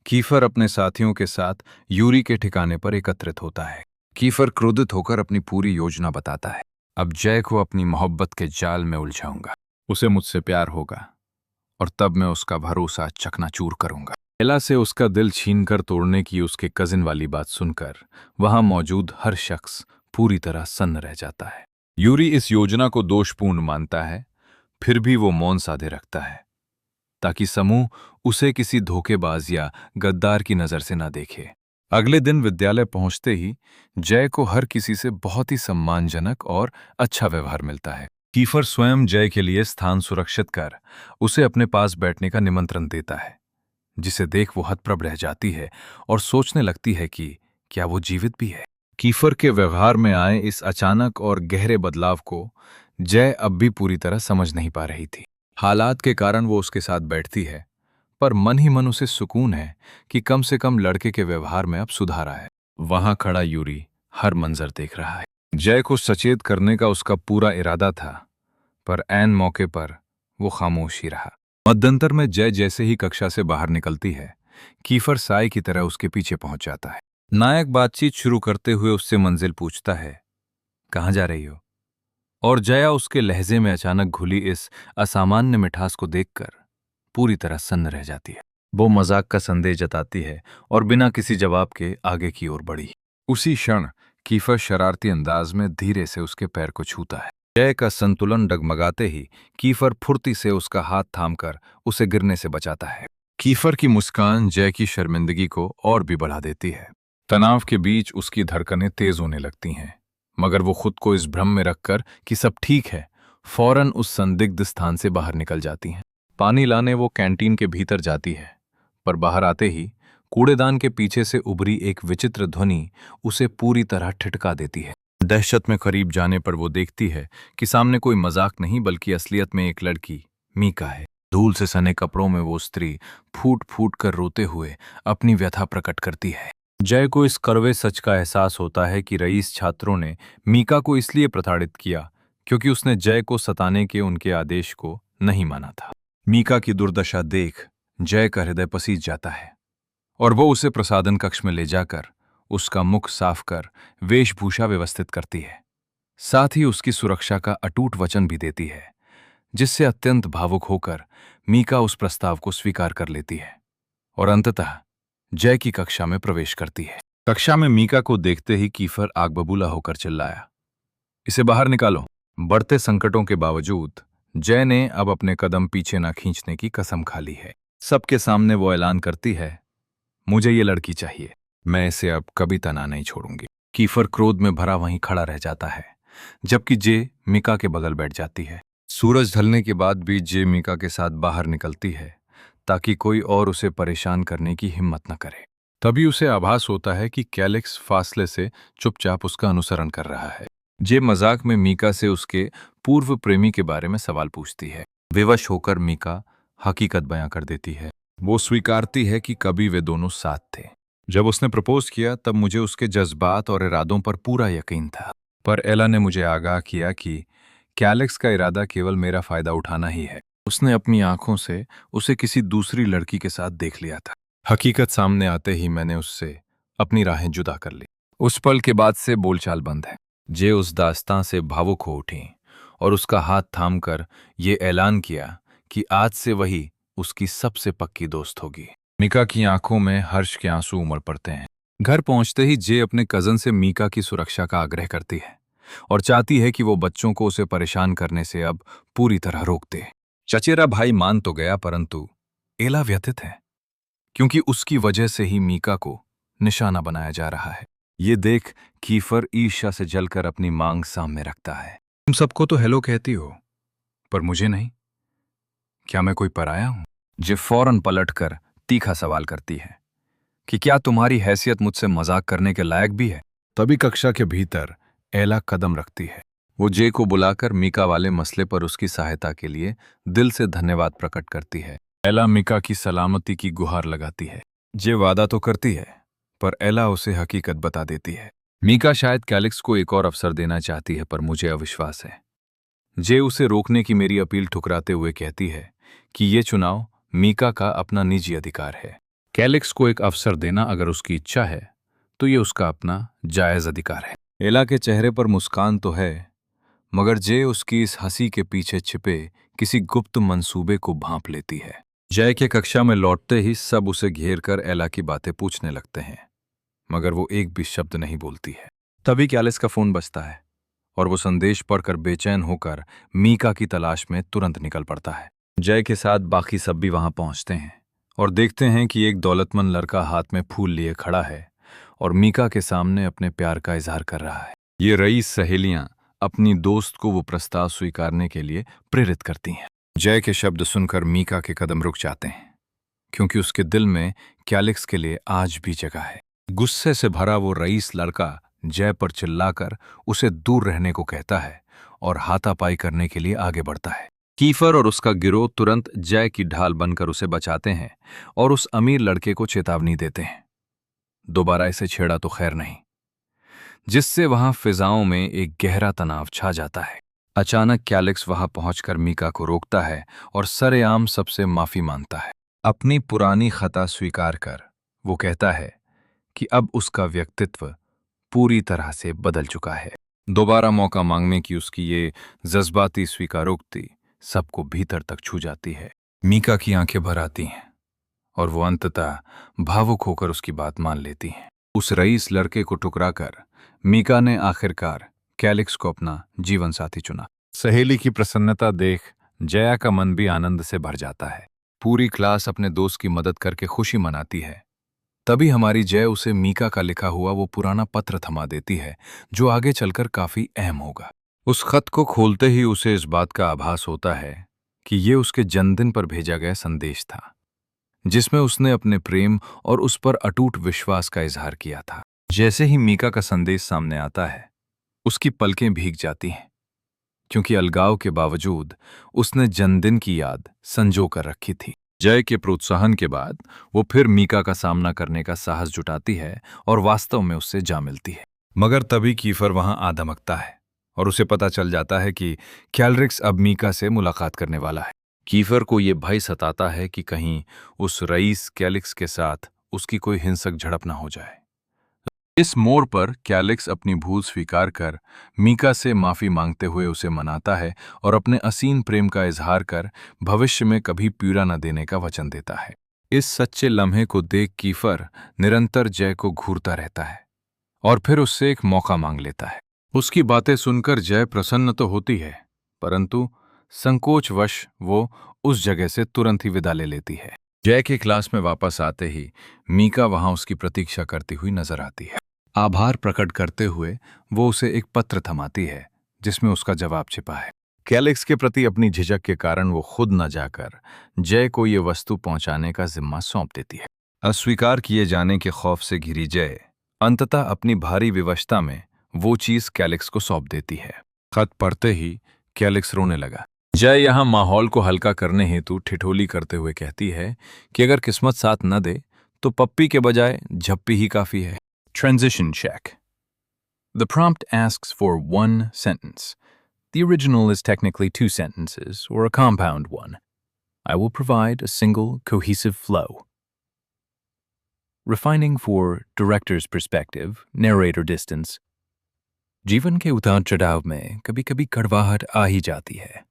कीफर अपने साथियों के साथ यूरी के ठिकाने पर एकत्रित होता है। कीफर क्रोधित होकर अपनी पूरी योजना बताता है। अब जय को अपनी मोहब्बत के जाल में उलझाऊंगा, उसे मुझसे प्यार होगा और तब मैं उसका भरोसा चकनाचूर करूंगा। एला से उसका दिल छीनकर तोड़ने की उसके कजिन वाली बात सुनकर वहां मौजूद हर शख्स पूरी तरह सन्न रह जाता है। यूरी इस योजना को दोषपूर्ण मानता है, फिर भी वो मौन साधे रखता है ताकि समूह उसे किसी धोखेबाज या गद्दार की नजर से न देखे। अगले दिन विद्यालय पहुंचते ही जय को हर किसी से बहुत ही सम्मानजनक और अच्छा व्यवहार मिलता है। कीफर स्वयं जय के लिए स्थान सुरक्षित कर उसे अपने पास बैठने का निमंत्रण देता है, जिसे देख वो हतप्रभ रह जाती है और सोचने लगती है कि क्या वो जीवित भी है। कीफर के व्यवहार में आए इस अचानक और गहरे बदलाव को जय अब भी पूरी तरह समझ नहीं पा रही थी। हालात के कारण वो उसके साथ बैठती है, पर मन ही मन उसे सुकून है कि कम से कम लड़के के व्यवहार में अब सुधार आया है। वहां खड़ा यूरी हर मंजर देख रहा है। जय को सचेत करने का उसका पूरा इरादा था, पर ऐन मौके पर वो खामोश ही रहा। मध्यंतर में जय जैसे ही कक्षा से बाहर निकलती है, कीफर साय की तरह उसके पीछे पहुंच जाता है। नायक बातचीत शुरू करते हुए उससे मंजिल पूछता है, कहाँ जा रही हो? और जया उसके लहजे में अचानक घुली इस असामान्य मिठास को देखकर पूरी तरह सन्न रह जाती है। वो मजाक का संदेश जताती है और बिना किसी जवाब के आगे की ओर बढ़ी। उसी क्षण कीफर शरारती अंदाज में धीरे से उसके पैर को छूता है। जय का संतुलन डगमगाते ही कीफर फुर्ती से उसका हाथ थामकर उसे गिरने से बचाता है। कीफर की मुस्कान जय की शर्मिंदगी को और भी बढ़ा देती है। तनाव के बीच उसकी धड़कनें तेज होने लगती हैं, मगर वो खुद को इस भ्रम में रखकर कि सब ठीक है, फौरन उस संदिग्ध स्थान से बाहर निकल जाती हैं। पानी लाने वो कैंटीन के भीतर जाती है, पर बाहर आते ही कूड़ेदान के पीछे से उभरी एक विचित्र ध्वनि उसे पूरी तरह ठिठका देती है। दहशत में करीब जाने पर वो देखती है कि सामने कोई मजाक नहीं बल्कि असलियत में एक लड़की मीका है। धूल से सने कपड़ों में वो स्त्री फूट फूट कर रोते हुए अपनी व्यथा प्रकट करती है। जय को इस कड़वे सच का एहसास होता है कि रईस छात्रों ने मीका को इसलिए प्रताड़ित किया क्योंकि उसने जय को सताने के उनके आदेश को नहीं माना था। मीका की दुर्दशा देख जय का हृदय पसीज जाता है और वो उसे प्रसाधन कक्ष में ले जाकर उसका मुख साफ कर वेशभूषा व्यवस्थित करती है। साथ ही उसकी सुरक्षा का अटूट वचन भी देती है, जिससे अत्यंत भावुक होकर मीका उस प्रस्ताव को स्वीकार कर लेती है और अंततः जय की कक्षा में प्रवेश करती है। कक्षा में मीका को देखते ही कीफर आग बबूला होकर चिल्लाया, इसे बाहर निकालो। बढ़ते संकटों के बावजूद जय ने अब अपने कदम पीछे न खींचने की कसम खा ली है। सबके सामने वो ऐलान करती है, मुझे ये लड़की चाहिए, मैं इसे अब कभी तना नहीं छोड़ूंगी। कीफर क्रोध में भरा वहीं खड़ा रह जाता है, जबकि जे मीका के बगल बैठ जाती है। सूरज ढलने के बाद भी जे मीका के साथ बाहर निकलती है ताकि कोई और उसे परेशान करने की हिम्मत न करे। तभी उसे आभास होता है कि कैलिक्स फासले से चुपचाप उसका अनुसरण कर रहा है। जे मजाक में मीका से उसके पूर्व प्रेमी के बारे में सवाल पूछती है। विवश होकर मीका हकीकत बयां कर देती है। वो स्वीकारती है कि कभी वे दोनों साथ थे। जब उसने प्रपोज किया तब मुझे उसके जज्बात और इरादों पर पूरा यकीन था, पर एला ने मुझे आगाह किया कि कैलिक्स का इरादा केवल मेरा फायदा उठाना ही है। उसने अपनी आंखों से उसे किसी दूसरी लड़की के साथ देख लिया था। हकीकत सामने आते ही मैंने उससे अपनी राहें जुदा कर ली। उस पल के बाद से बोलचाल बंद है। जे उस दास्तां से भावुक हो उठी और उसका हाथ थामकर ये ऐलान किया कि आज से वही उसकी सबसे पक्की दोस्त होगी। मीका की आंखों में हर्ष के आंसू उमड़ पड़ते हैं। घर पहुंचते ही जे अपने कजन से मीका की सुरक्षा का आग्रह करती है और चाहती है कि वो बच्चों को उसे परेशान करने से अब पूरी तरह रोक दे। चचेरा भाई मान तो गया, परंतु एला व्यथित है क्योंकि उसकी वजह से ही मीका को निशाना बनाया जा रहा है। ये देख कीफर ईर्ष्या से जलकर अपनी मांग सामने रखता है। तुम सबको तो हेलो कहती हो, पर मुझे नहीं। क्या मैं कोई पराया हूं? जे फौरन पलटकर तीखा सवाल करती है, कि क्या तुम्हारी हैसियत मुझसे मजाक करने के लायक भी है। तभी कक्षा के भीतर एला कदम रखती है। वो जे को बुलाकर मीका वाले मसले पर उसकी सहायता के लिए दिल से धन्यवाद प्रकट करती है। एला मीका की सलामती की गुहार लगाती है। जे वादा तो करती है, पर एला उसे हकीकत बता देती है। मीका शायद कैलिक्स को एक और अवसर देना चाहती है, पर मुझे अविश्वास है। जे उसे रोकने की मेरी अपील ठुकराते हुए कहती है कि ये चुनाव मीका का अपना निजी अधिकार है। कैलिक्स को एक अवसर देना अगर उसकी इच्छा है तो ये उसका अपना जायज अधिकार है। एला के चेहरे पर मुस्कान तो है, मगर जे उसकी इस हंसी के पीछे छिपे किसी गुप्त मंसूबे को भांप लेती है। जय के कक्षा में लौटते ही सब उसे घेर कर एला की बातें पूछने लगते हैं, मगर वो एक भी शब्द नहीं बोलती है। तभी कैलिक्स का फोन बजता है और वो संदेश पढ़कर बेचैन होकर मीका की तलाश में तुरंत निकल पड़ता है। जय के साथ बाकी सब भी वहां पहुंचते हैं और देखते हैं कि एक दौलतमंद लड़का हाथ में फूल लिए खड़ा है और मीका के सामने अपने प्यार का इजहार कर रहा है। ये रईस सहेलियां अपनी दोस्त को वो प्रस्ताव स्वीकारने के लिए प्रेरित करती हैं। जय के शब्द सुनकर मीका के कदम रुक जाते हैं, क्योंकि उसके दिल में कैलिक्स के लिए आज भी जगह है। गुस्से से भरा वो रईस लड़का जय पर चिल्लाकर उसे दूर रहने को कहता है और हाथापाई करने के लिए आगे बढ़ता है। कीफर और उसका गिरोह तुरंत जय की ढाल बनकर उसे बचाते हैं और उस अमीर लड़के को चेतावनी देते हैं, दोबारा इसे छेड़ा तो खैर नहीं, जिससे वहां फिजाओं में एक गहरा तनाव छा जाता है। अचानक कैलिक्स वहां पहुंचकर मीका को रोकता है और सरेआम सबसे माफी मांगता है। अपनी पुरानी खता स्वीकार कर वो कहता है कि अब उसका व्यक्तित्व पूरी तरह से बदल चुका है। दोबारा मौका मांगने की उसकी ये जज्बाती स्वीकारोक्ति सबको भीतर तक छू जाती है। मीका की आंखें भर आती हैं और वो अंततः भावुक होकर उसकी बात मान लेती हैं। उस रईस लड़के को ठुकराकर मीका ने आखिरकार कैलिक्स को अपना जीवन साथी चुना। सहेली की प्रसन्नता देख जया का मन भी आनंद से भर जाता है। पूरी क्लास अपने दोस्त की मदद करके खुशी मनाती है। तभी हमारी जय उसे मीका का लिखा हुआ वो पुराना पत्र थमा देती है, जो आगे चलकर काफी अहम होगा। उस खत को खोलते ही उसे इस बात का आभास होता है कि ये उसके जन्मदिन पर भेजा गया संदेश था, जिसमें उसने अपने प्रेम और उस पर अटूट विश्वास का इजहार किया था। जैसे ही मीका का संदेश सामने आता है, उसकी पलकें भीग जाती हैं, क्योंकि अलगाव के बावजूद उसने जन्मदिन की याद संजो कर रखी थी। जय के प्रोत्साहन के बाद वो फिर मीका का सामना करने का साहस जुटाती है और वास्तव में उससे जा मिलती है। मगर तभी कीफर वहां आ धमकता है और उसे पता चल जाता है कि कैलरिक्स अब मीका से मुलाकात करने वाला है। कीफर को ये भय सताता है कि कहीं उस रईस कैलिक्स के साथ उसकी कोई हिंसक झड़प न हो जाए। इस मोड़ पर कैलिक्स अपनी भूल स्वीकार कर मीका से माफी मांगते हुए उसे मनाता है और अपने असीम प्रेम का इजहार कर भविष्य में कभी पीड़ा न देने का वचन देता है। इस सच्चे लम्हे को देख कीफर निरंतर जय को घूरता रहता है और फिर उससे एक मौका मांग लेता है। उसकी बातें सुनकर जय प्रसन्न तो होती है, परंतु संकोचवश वो उस जगह से तुरंत ही विदा ले लेती है। जय के क्लास में वापस आते ही मीका वहां उसकी प्रतीक्षा करती हुई नजर आती है। आभार प्रकट करते हुए वो उसे एक पत्र थमाती है, जिसमें उसका जवाब छिपा है। कैलिक्स के प्रति अपनी झिझक के कारण वो खुद न जाकर जय को ये वस्तु पहुंचाने का जिम्मा सौंप देती है। अस्वीकार किए जाने के खौफ से घिरी जय अंततः अपनी भारी विवशता में वो चीज कैलिक्स को सौंप देती है। खत पढ़ते ही कैलिक्स रोने लगा। जय यहां माहौल को हल्का करने हेतु ठिठोली करते हुए कहती है कि अगर किस्मत साथ न दे तो पप्पी के बजाय झप्पी ही काफी है। Transition check. The prompt asks for one sentence. The original is technically two sentences, or a compound one. I will provide a single, cohesive flow. Refining for director's perspective, narrator distance. जीवन के उतार चढ़ाव में कभी कभी कड़वाहट आ ही जाती है,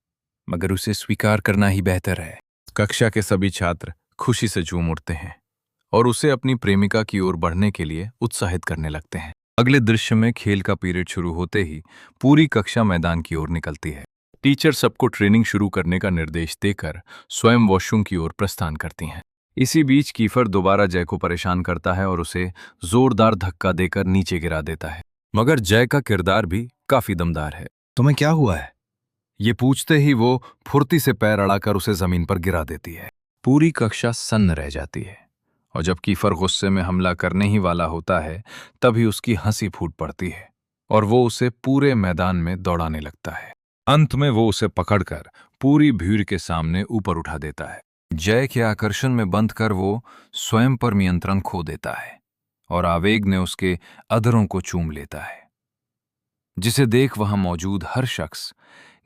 मगर उसे स्वीकार करना ही बेहतर है। कक्षा के सभी छात्र खुशी से झूम उठते हैं और उसे अपनी प्रेमिका की ओर बढ़ने के लिए उत्साहित करने लगते हैं। अगले दृश्य में खेल का पीरियड शुरू होते ही पूरी कक्षा मैदान की ओर निकलती है। टीचर सबको ट्रेनिंग शुरू करने का निर्देश देकर स्वयं वॉशरूम की ओर प्रस्थान करती हैं। इसी बीच कीफर दोबारा जय को परेशान करता है और उसे जोरदार धक्का देकर नीचे गिरा देता है, मगर जय का किरदार भी काफी दमदार है। तुम्हें क्या हुआ है? ये पूछते ही वो फुर्ती से पैर अड़ाकर उसे जमीन पर गिरा देती है। पूरी कक्षा सन्न रह जाती है और जब कीफर गुस्से में हमला करने ही वाला होता है तभी उसकी हंसी फूट पड़ती है और वो उसे पूरे मैदान में दौड़ाने लगता है। अंत में वो उसे पकड़कर पूरी भीड़ के सामने ऊपर उठा देता है। जय के आकर्षण में बंध कर वो स्वयं पर नियंत्रण खो देता है और आवेग ने उसके अधरों को चूम लेता है, जिसे देख वहां मौजूद हर शख्स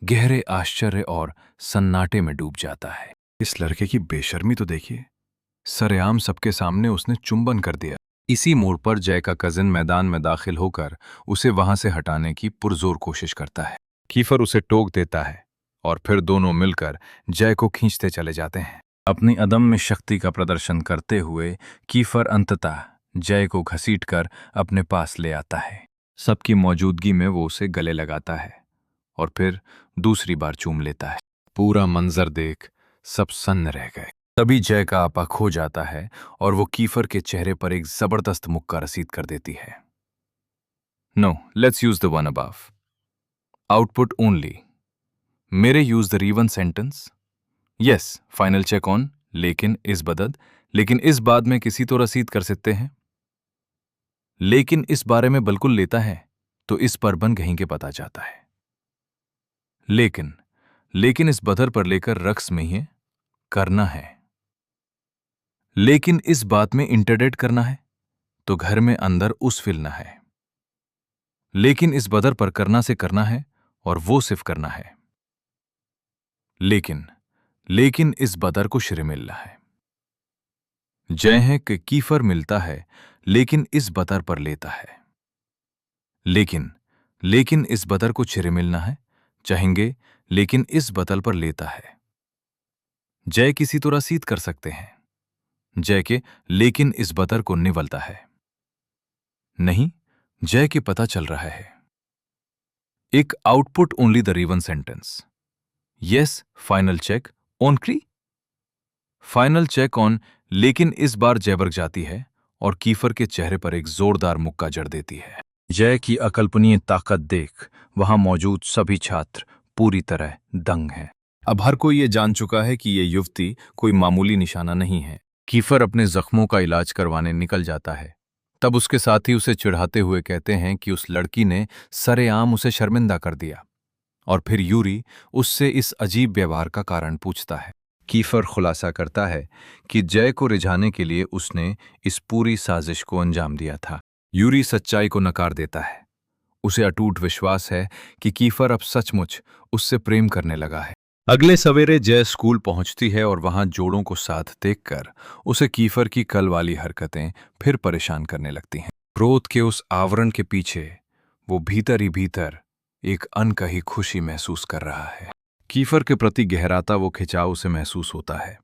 गहरे आश्चर्य और सन्नाटे में डूब जाता है। इस लड़के की बेशर्मी तो देखिए, सरेआम सबके सामने उसने चुंबन कर दिया। इसी मोड़ पर जय का कजिन मैदान में दाखिल होकर उसे वहां से हटाने की पुरजोर कोशिश करता है। कीफर उसे टोक देता है और फिर दोनों मिलकर जय को खींचते चले जाते हैं। अपनी अदम्य शक्ति का प्रदर्शन करते हुए कीफर अंततः जय को घसीटकर अपने पास ले आता है। सबकी मौजूदगी में वो उसे गले लगाता है और फिर दूसरी बार चूम लेता है। पूरा मंजर देख सब सन्न रह गए। तभी जय का आपा खो जाता है और वो कीफर के चेहरे पर एक जबरदस्त मुक्का रसीद कर देती है। No, let's use the one above. Output only. मेरे यूज द रीवन sentence. Yes, final check on. लेकिन इस बाद में किसी तो रसीद कर सकते हैं। लेकिन इस बारे में बिल्कुल लेता है तो इस पर बन कहीं के पता जाता है। लेकिन इस बदर पर लेकर रक्स में ही करना है। लेकिन इस बात में इंटरडेट करना है तो घर में अंदर उस फिलना है। लेकिन इस बदर पर करना से करना है और वो सिर्फ करना है। लेकिन इस बदर को श्री मिलना है। जय है कि कीफर मिलता है लेकिन इस बदर पर लेता है। लेकिन इस बदर को छिरे मिलना है चाहेंगे लेकिन इस बदल पर लेता है। जय किसी तो रसीद कर सकते हैं जय के, लेकिन इस बदर को निवलता है नहीं। जय के पता चल रहा है। एक आउटपुट ओनली द रीवन sentence. Yes, final check on क्री। Final check on. लेकिन इस बार जयवर्ग जाती है और कीफर के चेहरे पर एक जोरदार मुक्का जड़ देती है। जय की अकल्पनीय ताकत देख वहां मौजूद सभी छात्र पूरी तरह दंग हैं। अब हर कोई ये जान चुका है कि ये युवती कोई मामूली निशाना नहीं है। कीफर अपने जख्मों का इलाज करवाने निकल जाता है। तब उसके साथी उसे चिढ़ाते हुए कहते हैं कि उस लड़की ने सरेआम उसे शर्मिंदा कर दिया। और फिर यूरी उससे इस अजीब व्यवहार का कारण पूछता है। कीफर खुलासा करता है कि जय को रिझाने के लिए उसने इस पूरी साजिश को अंजाम दिया था। यूरी सच्चाई को नकार देता है। उसे अटूट विश्वास है कि कीफर अब सचमुच उससे प्रेम करने लगा है। अगले सवेरे जय स्कूल पहुंचती है और वहां जोड़ों को साथ देखकर उसे कीफर की कल वाली हरकतें फिर परेशान करने लगती हैं। क्रोध के उस आवरण के पीछे वो भीतर ही भीतर एक अनकही खुशी महसूस कर रहा है। कीफर के प्रति गहराता वो खिंचाव उसे महसूस होता है,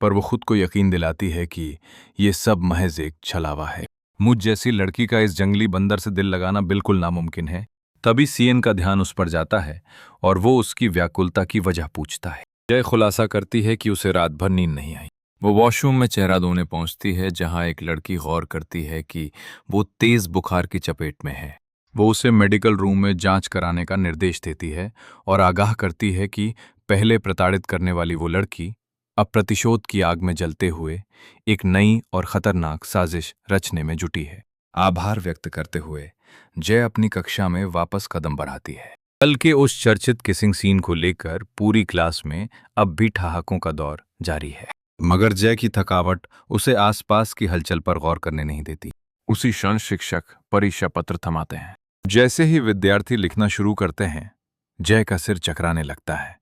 पर वो खुद को यकीन दिलाती है कि ये सब महज एक छलावा है। मुझ जैसी लड़की का इस जंगली बंदर से दिल लगाना बिल्कुल नामुमकिन है। तभी सीएन का ध्यान उस पर जाता है और वो उसकी व्याकुलता की वजह पूछता है। जय खुलासा करती है कि उसे रात भर नींद नहीं आई। वो वॉशरूम में चेहरा धोने पहुंचती है जहां एक लड़की गौर करती है कि वो तेज बुखार की चपेट में है। वो उसे मेडिकल रूम में जांच कराने का निर्देश देती है और आगाह करती है कि पहले प्रताड़ित करने वाली वो लड़की अब प्रतिशोध की आग में जलते हुए एक नई और खतरनाक साजिश रचने में जुटी है। आभार व्यक्त करते हुए जय अपनी कक्षा में वापस कदम बढ़ाती है। कल के उस चर्चित किसिंग सीन को लेकर पूरी क्लास में अब भी ठहाकों का दौर जारी है, मगर जय की थकावट उसे आसपास की हलचल पर गौर करने नहीं देती। उसी क्षण शिक्षक परीक्षा पत्र थमाते हैं। जैसे ही विद्यार्थी लिखना शुरू करते हैं, जय का सिर चकराने लगता है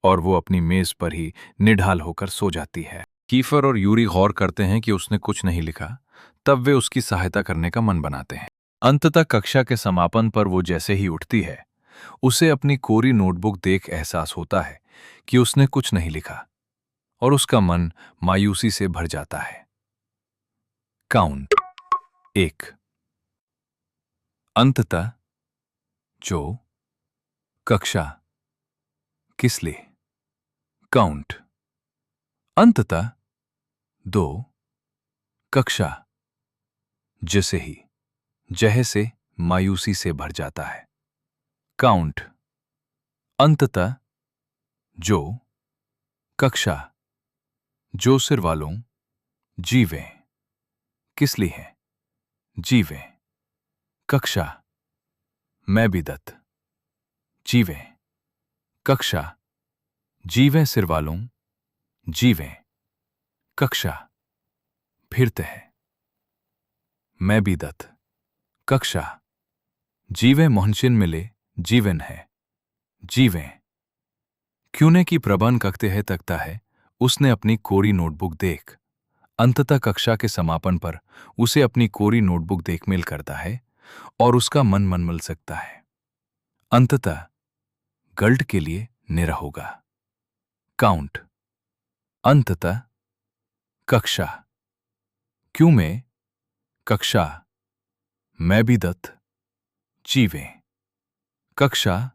और वो अपनी मेज पर ही निढाल होकर सो जाती है। कीफर और यूरी गौर करते हैं कि उसने कुछ नहीं लिखा, तब वे उसकी सहायता करने का मन बनाते हैं। अंततः कक्षा के समापन पर वो जैसे ही उठती है, उसे अपनी कोरी नोटबुक देख एहसास होता है कि उसने कुछ नहीं लिखा और उसका मन मायूसी से भर जाता है। काउंट 1। अंततः जो कक्षा किस लिए। काउंट अंततः 2 कक्षा जैसे ही जह से मायूसी से भर जाता है। काउंट अंततः जो कक्षा जो सिर वालों जीवें। किस लिए है? जीवे। कक्षा। मैं भी दत्त। जीवे। कक्षा। जीवे सिर वालों। जीवे। कक्षा। फिरते हैं। मैं भी दत्त। कक्षा। जीवे मोहनचिन मिले। जीवन है। जीवे। क्यूने की प्रबंध कखते है तकता है। उसने अपनी कोरी नोटबुक देख। अंततः कक्षा के समापन पर उसे अपनी कोरी नोटबुक देख मेल करता है और उसका मन मनमल सकता है। अंततः गल्ट के लिए निरा होगा। काउंट। अंततः कक्षा। क्यों में कक्षा। मैं भी दत्त। जीवे। कक्षा।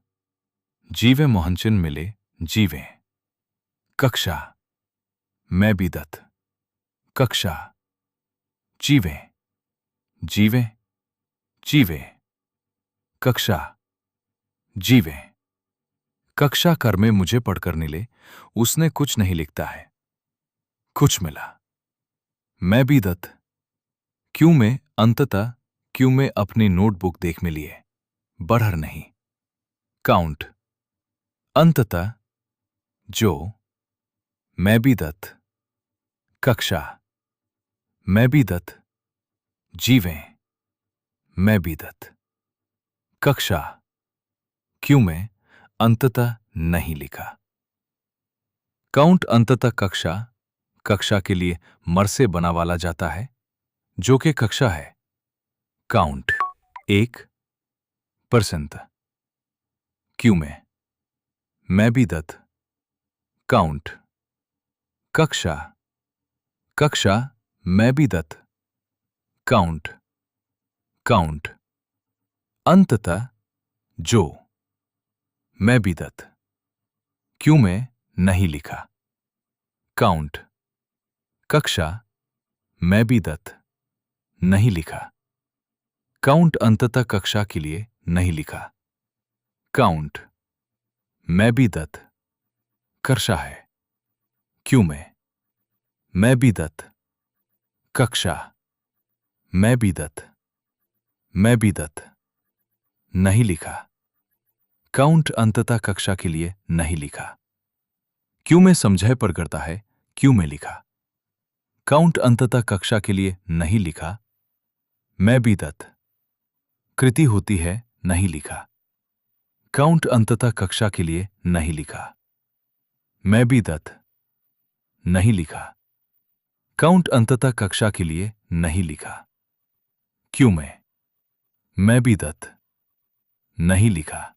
जीवे मोहनचिन मिले। जीवे। कक्षा। मैं भी दत्त। कक्षा। जीवे। जीवे। जीवे। कक्षा। जीवे। कक्षा कर में मुझे पढ़कर मिले। उसने कुछ नहीं लिखता है। कुछ मिला। मैं भी दत्त। क्यों में अंततः क्यों में अपनी नोटबुक देख मिलिए। बढ़र नहीं। काउंट। अंततः जो। मैं भी दत्त। कक्षा। मैं भी दत्त। जीवे। मैं भी दत्त। कक्षा। क्यों में अंततः नहीं लिखा। काउंट अंततः कक्षा। कक्षा के लिए मर से बना वाला जाता है जो कि कक्षा है। काउंट 1%। क्यों में मैं भी दत्त। काउंट। कक्षा। कक्षा। मैं भी दत्त। काउंट। काउंट। अंततः जो। मैं भी दत्त। क्यों में नहीं लिखा। काउंट। कक्षा। मैं भी दत्त। नहीं लिखा। काउंट अंततः कक्षा के लिए नहीं लिखा। काउंट। मैं भी दत्त। कक्षा है। क्यों में मैं भी दत्त। कक्षा। मैं भी दत्त। मैं भी दत्त। नहीं लिखा। काउंट अंततः कक्षा के लिए नहीं लिखा। क्यों में समझे पर करता है। क्यों में लिखा। काउंट अंततः कक्षा के लिए नहीं लिखा। मैं भी दत्त। कृति होती है नहीं लिखा। काउंट अंततः कक्षा के लिए नहीं लिखा। मैं भी दत्त। नहीं लिखा। काउंट अंततः कक्षा के लिए नहीं लिखा। क्यों में मैं भी दत्त। नहीं लिखा।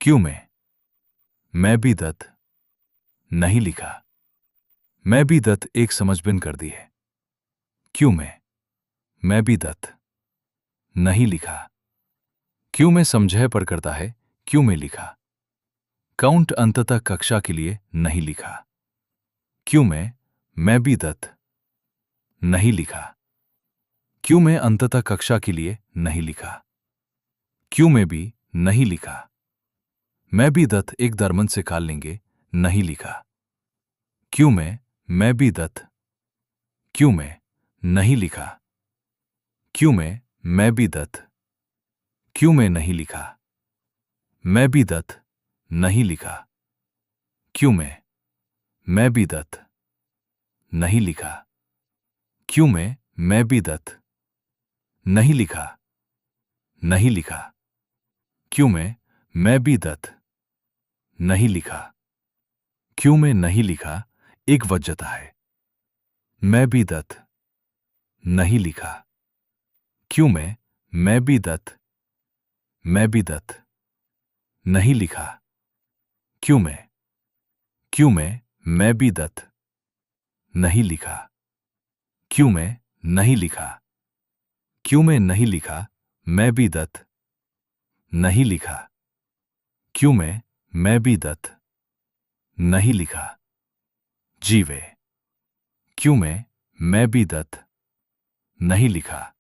क्यों में मैं भी दत्त। नहीं लिखा। मैं भी दत्त एक समझबिन कर दी है। क्यों में मैं भी दत्त। नहीं लिखा। क्यों में समझे पर करता है। क्यों में लिखा। काउंट अंततः कक्षा के लिए नहीं लिखा। क्यों में मैं भी दत्त। नहीं लिखा। क्यों में अंततः कक्षा के लिए नहीं लिखा। क्यों में भी नहीं लिखा। मैं भी दत्त एक दरमन से काल लेंगे नहीं लिखा। क्यों में मैं भी दत्त। क्यों में नहीं लिखा। क्यों में मैं भी दत्त। क्यों में नहीं लिखा। मैं भी दत्त नहीं लिखा। क्यों में मैं भी दत्त। नहीं लिखा। क्यों में मैं भी दत्त। नहीं लिखा। नहीं लिखा। क्यों में मैं भी दत्त। नहीं लिखा। क्यों में नहीं लिखा एक वजहता है। मैं भी दत्त। नहीं लिखा। क्यों में मैं भी दत्त। मैं भी दत्त। नहीं लिखा। क्यों में मैं भी दत्त। नहीं लिखा। क्यों में नहीं लिखा। क्यों में नहीं लिखा। मैं भी दत्त। नहीं लिखा। क्यों में मैं भी दत्त। नहीं लिखा। जीवे। क्यों में मैं भी दत्त। नहीं लिखा।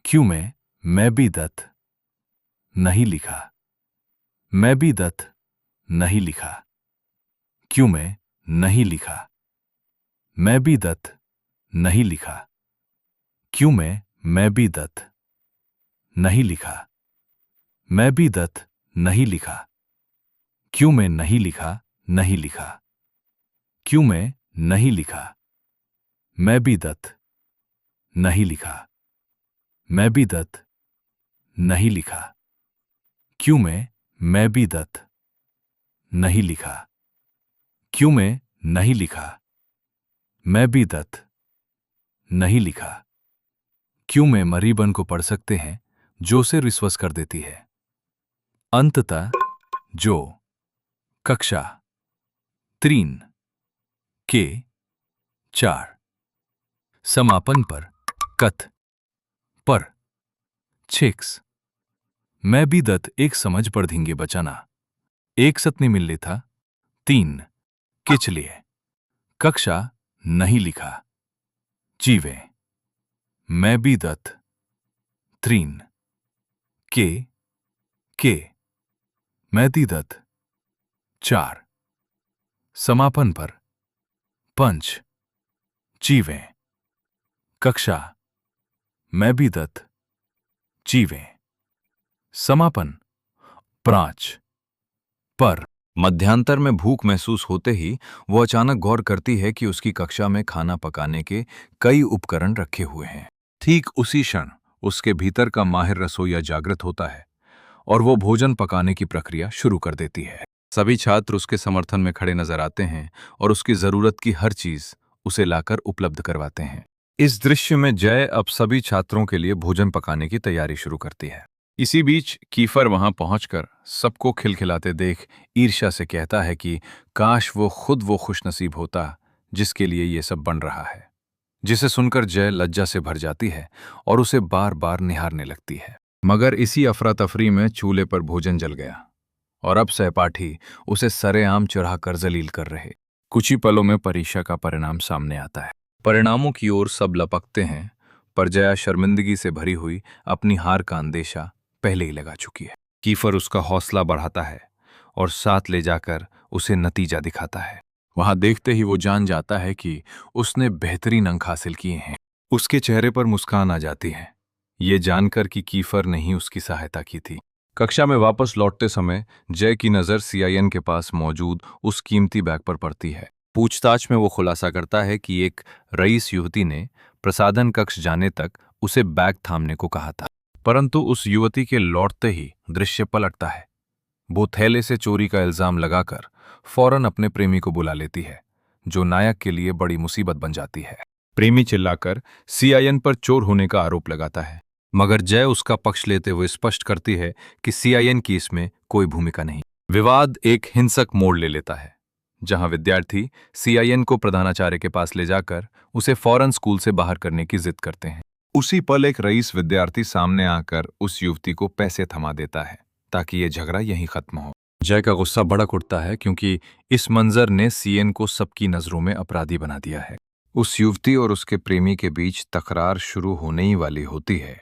क्यों में मैं भी दत्त। नहीं लिखा। मैं भी दत्त। नहीं लिखा। क्यों में नहीं लिखा। मैं भी दत्त। नहीं लिखा। क्यों मैं भी दत्त नहीं लिखा। मैं भी दत्त नहीं लिखा। क्यों मैं नहीं लिखा, नहीं लिखा। क्यों मैं नहीं लिखा। मैं भी दत्त नहीं लिखा। मैं भी दत्त नहीं लिखा। क्यों मैं भी दत्त नहीं लिखा। क्यों मैं नहीं लिखा। मैं भी दत्त नहीं लिखा। क्यों में मरीबन को पढ़ सकते हैं जो से विश्वास कर देती है। अंततः जो कक्षा 3 के 4 समापन पर कथ पर छेक्स मैं भी दत्त एक समझ पढ़ देंगे बचाना एक सतनी मिल लेता 3 किच लिए कक्षा नहीं लिखा जीवे मैं भी दत्त 3 के मैं दी दत्त 4 समापन पर पंच जीवे कक्षा मैं भी दत्त जीवे समापन प्राच पर मध्यांतर में भूख महसूस होते ही वो अचानक गौर करती है कि उसकी कक्षा में खाना पकाने के कई उपकरण रखे हुए हैं। ठीक उसी क्षण उसके भीतर का माहिर रसोइया जागृत होता है और वो भोजन पकाने की प्रक्रिया शुरू कर देती है। सभी छात्र उसके समर्थन में खड़े नजर आते हैं और उसकी जरूरत की हर चीज उसे लाकर उपलब्ध करवाते हैं। इस दृश्य में जय अब सभी छात्रों के लिए भोजन पकाने की तैयारी शुरू करती है। इसी बीच कीफर वहां पहुंचकर सबको खिलखिलाते देख ईर्ष्या से कहता है कि काश वो खुशनसीब होता जिसके लिए ये सब बन रहा है। जिसे सुनकर जय लज्जा से भर जाती है और उसे बार बार निहारने लगती है। मगर इसी अफरा तफरी में चूल्हे पर भोजन जल गया और अब सहपाठी उसे सरेआम चढ़ाकर जलील कर रहे। कुछ ही पलों में परीक्षा का परिणाम सामने आता है। परिणामों की ओर सब लपकते हैं, पर जया शर्मिंदगी से भरी हुई अपनी हार का अंदेशा पहले ही लगा चुकी है। कीफर उसका हौसला बढ़ाता है और साथ ले जाकर उसे नतीजा दिखाता है। वहां देखते ही वो जान जाता है कि उसने बेहतरीन अंक हासिल किए हैं। उसके चेहरे पर मुस्कान आ जाती है, ये जानकर कि कीफर ने ही उसकी सहायता की थी। कक्षा में वापस लौटते समय जय की नज़र सीआईएन के पास मौजूद उस कीमती बैग पर पड़ती है। पूछताछ में वो खुलासा करता है कि एक रईस युवती ने प्रसाधन कक्ष जाने तक उसे बैग थामने को कहा था, परंतु उस युवती के लौटते ही दृश्य पलटता है। वो थैले से चोरी का इल्जाम लगाकर फौरन अपने प्रेमी को बुला लेती है, जो नायक के लिए बड़ी मुसीबत बन जाती है। प्रेमी चिल्लाकर सीआईएन पर चोर होने का आरोप लगाता है, मगर जय उसका पक्ष लेते हुए स्पष्ट करती है कि सीआईएन की इसमें कोई भूमिका नहीं। विवाद एक हिंसक मोड़ ले लेता है, जहां विद्यार्थी सीआईएन को प्रधानाचार्य के पास ले जाकर उसे फौरन स्कूल से बाहर करने की जिद करते हैं। उसी पल एक रईस विद्यार्थी सामने आकर उस युवती को पैसे थमा देता है ताकि ये झगड़ा यहीं खत्म हो। जय का गुस्सा भड़क उठता है क्योंकि इस मंजर ने सीएन को सबकी नजरों में अपराधी बना दिया है। उस युवती और उसके प्रेमी के बीच तकरार शुरू होने ही वाली होती है,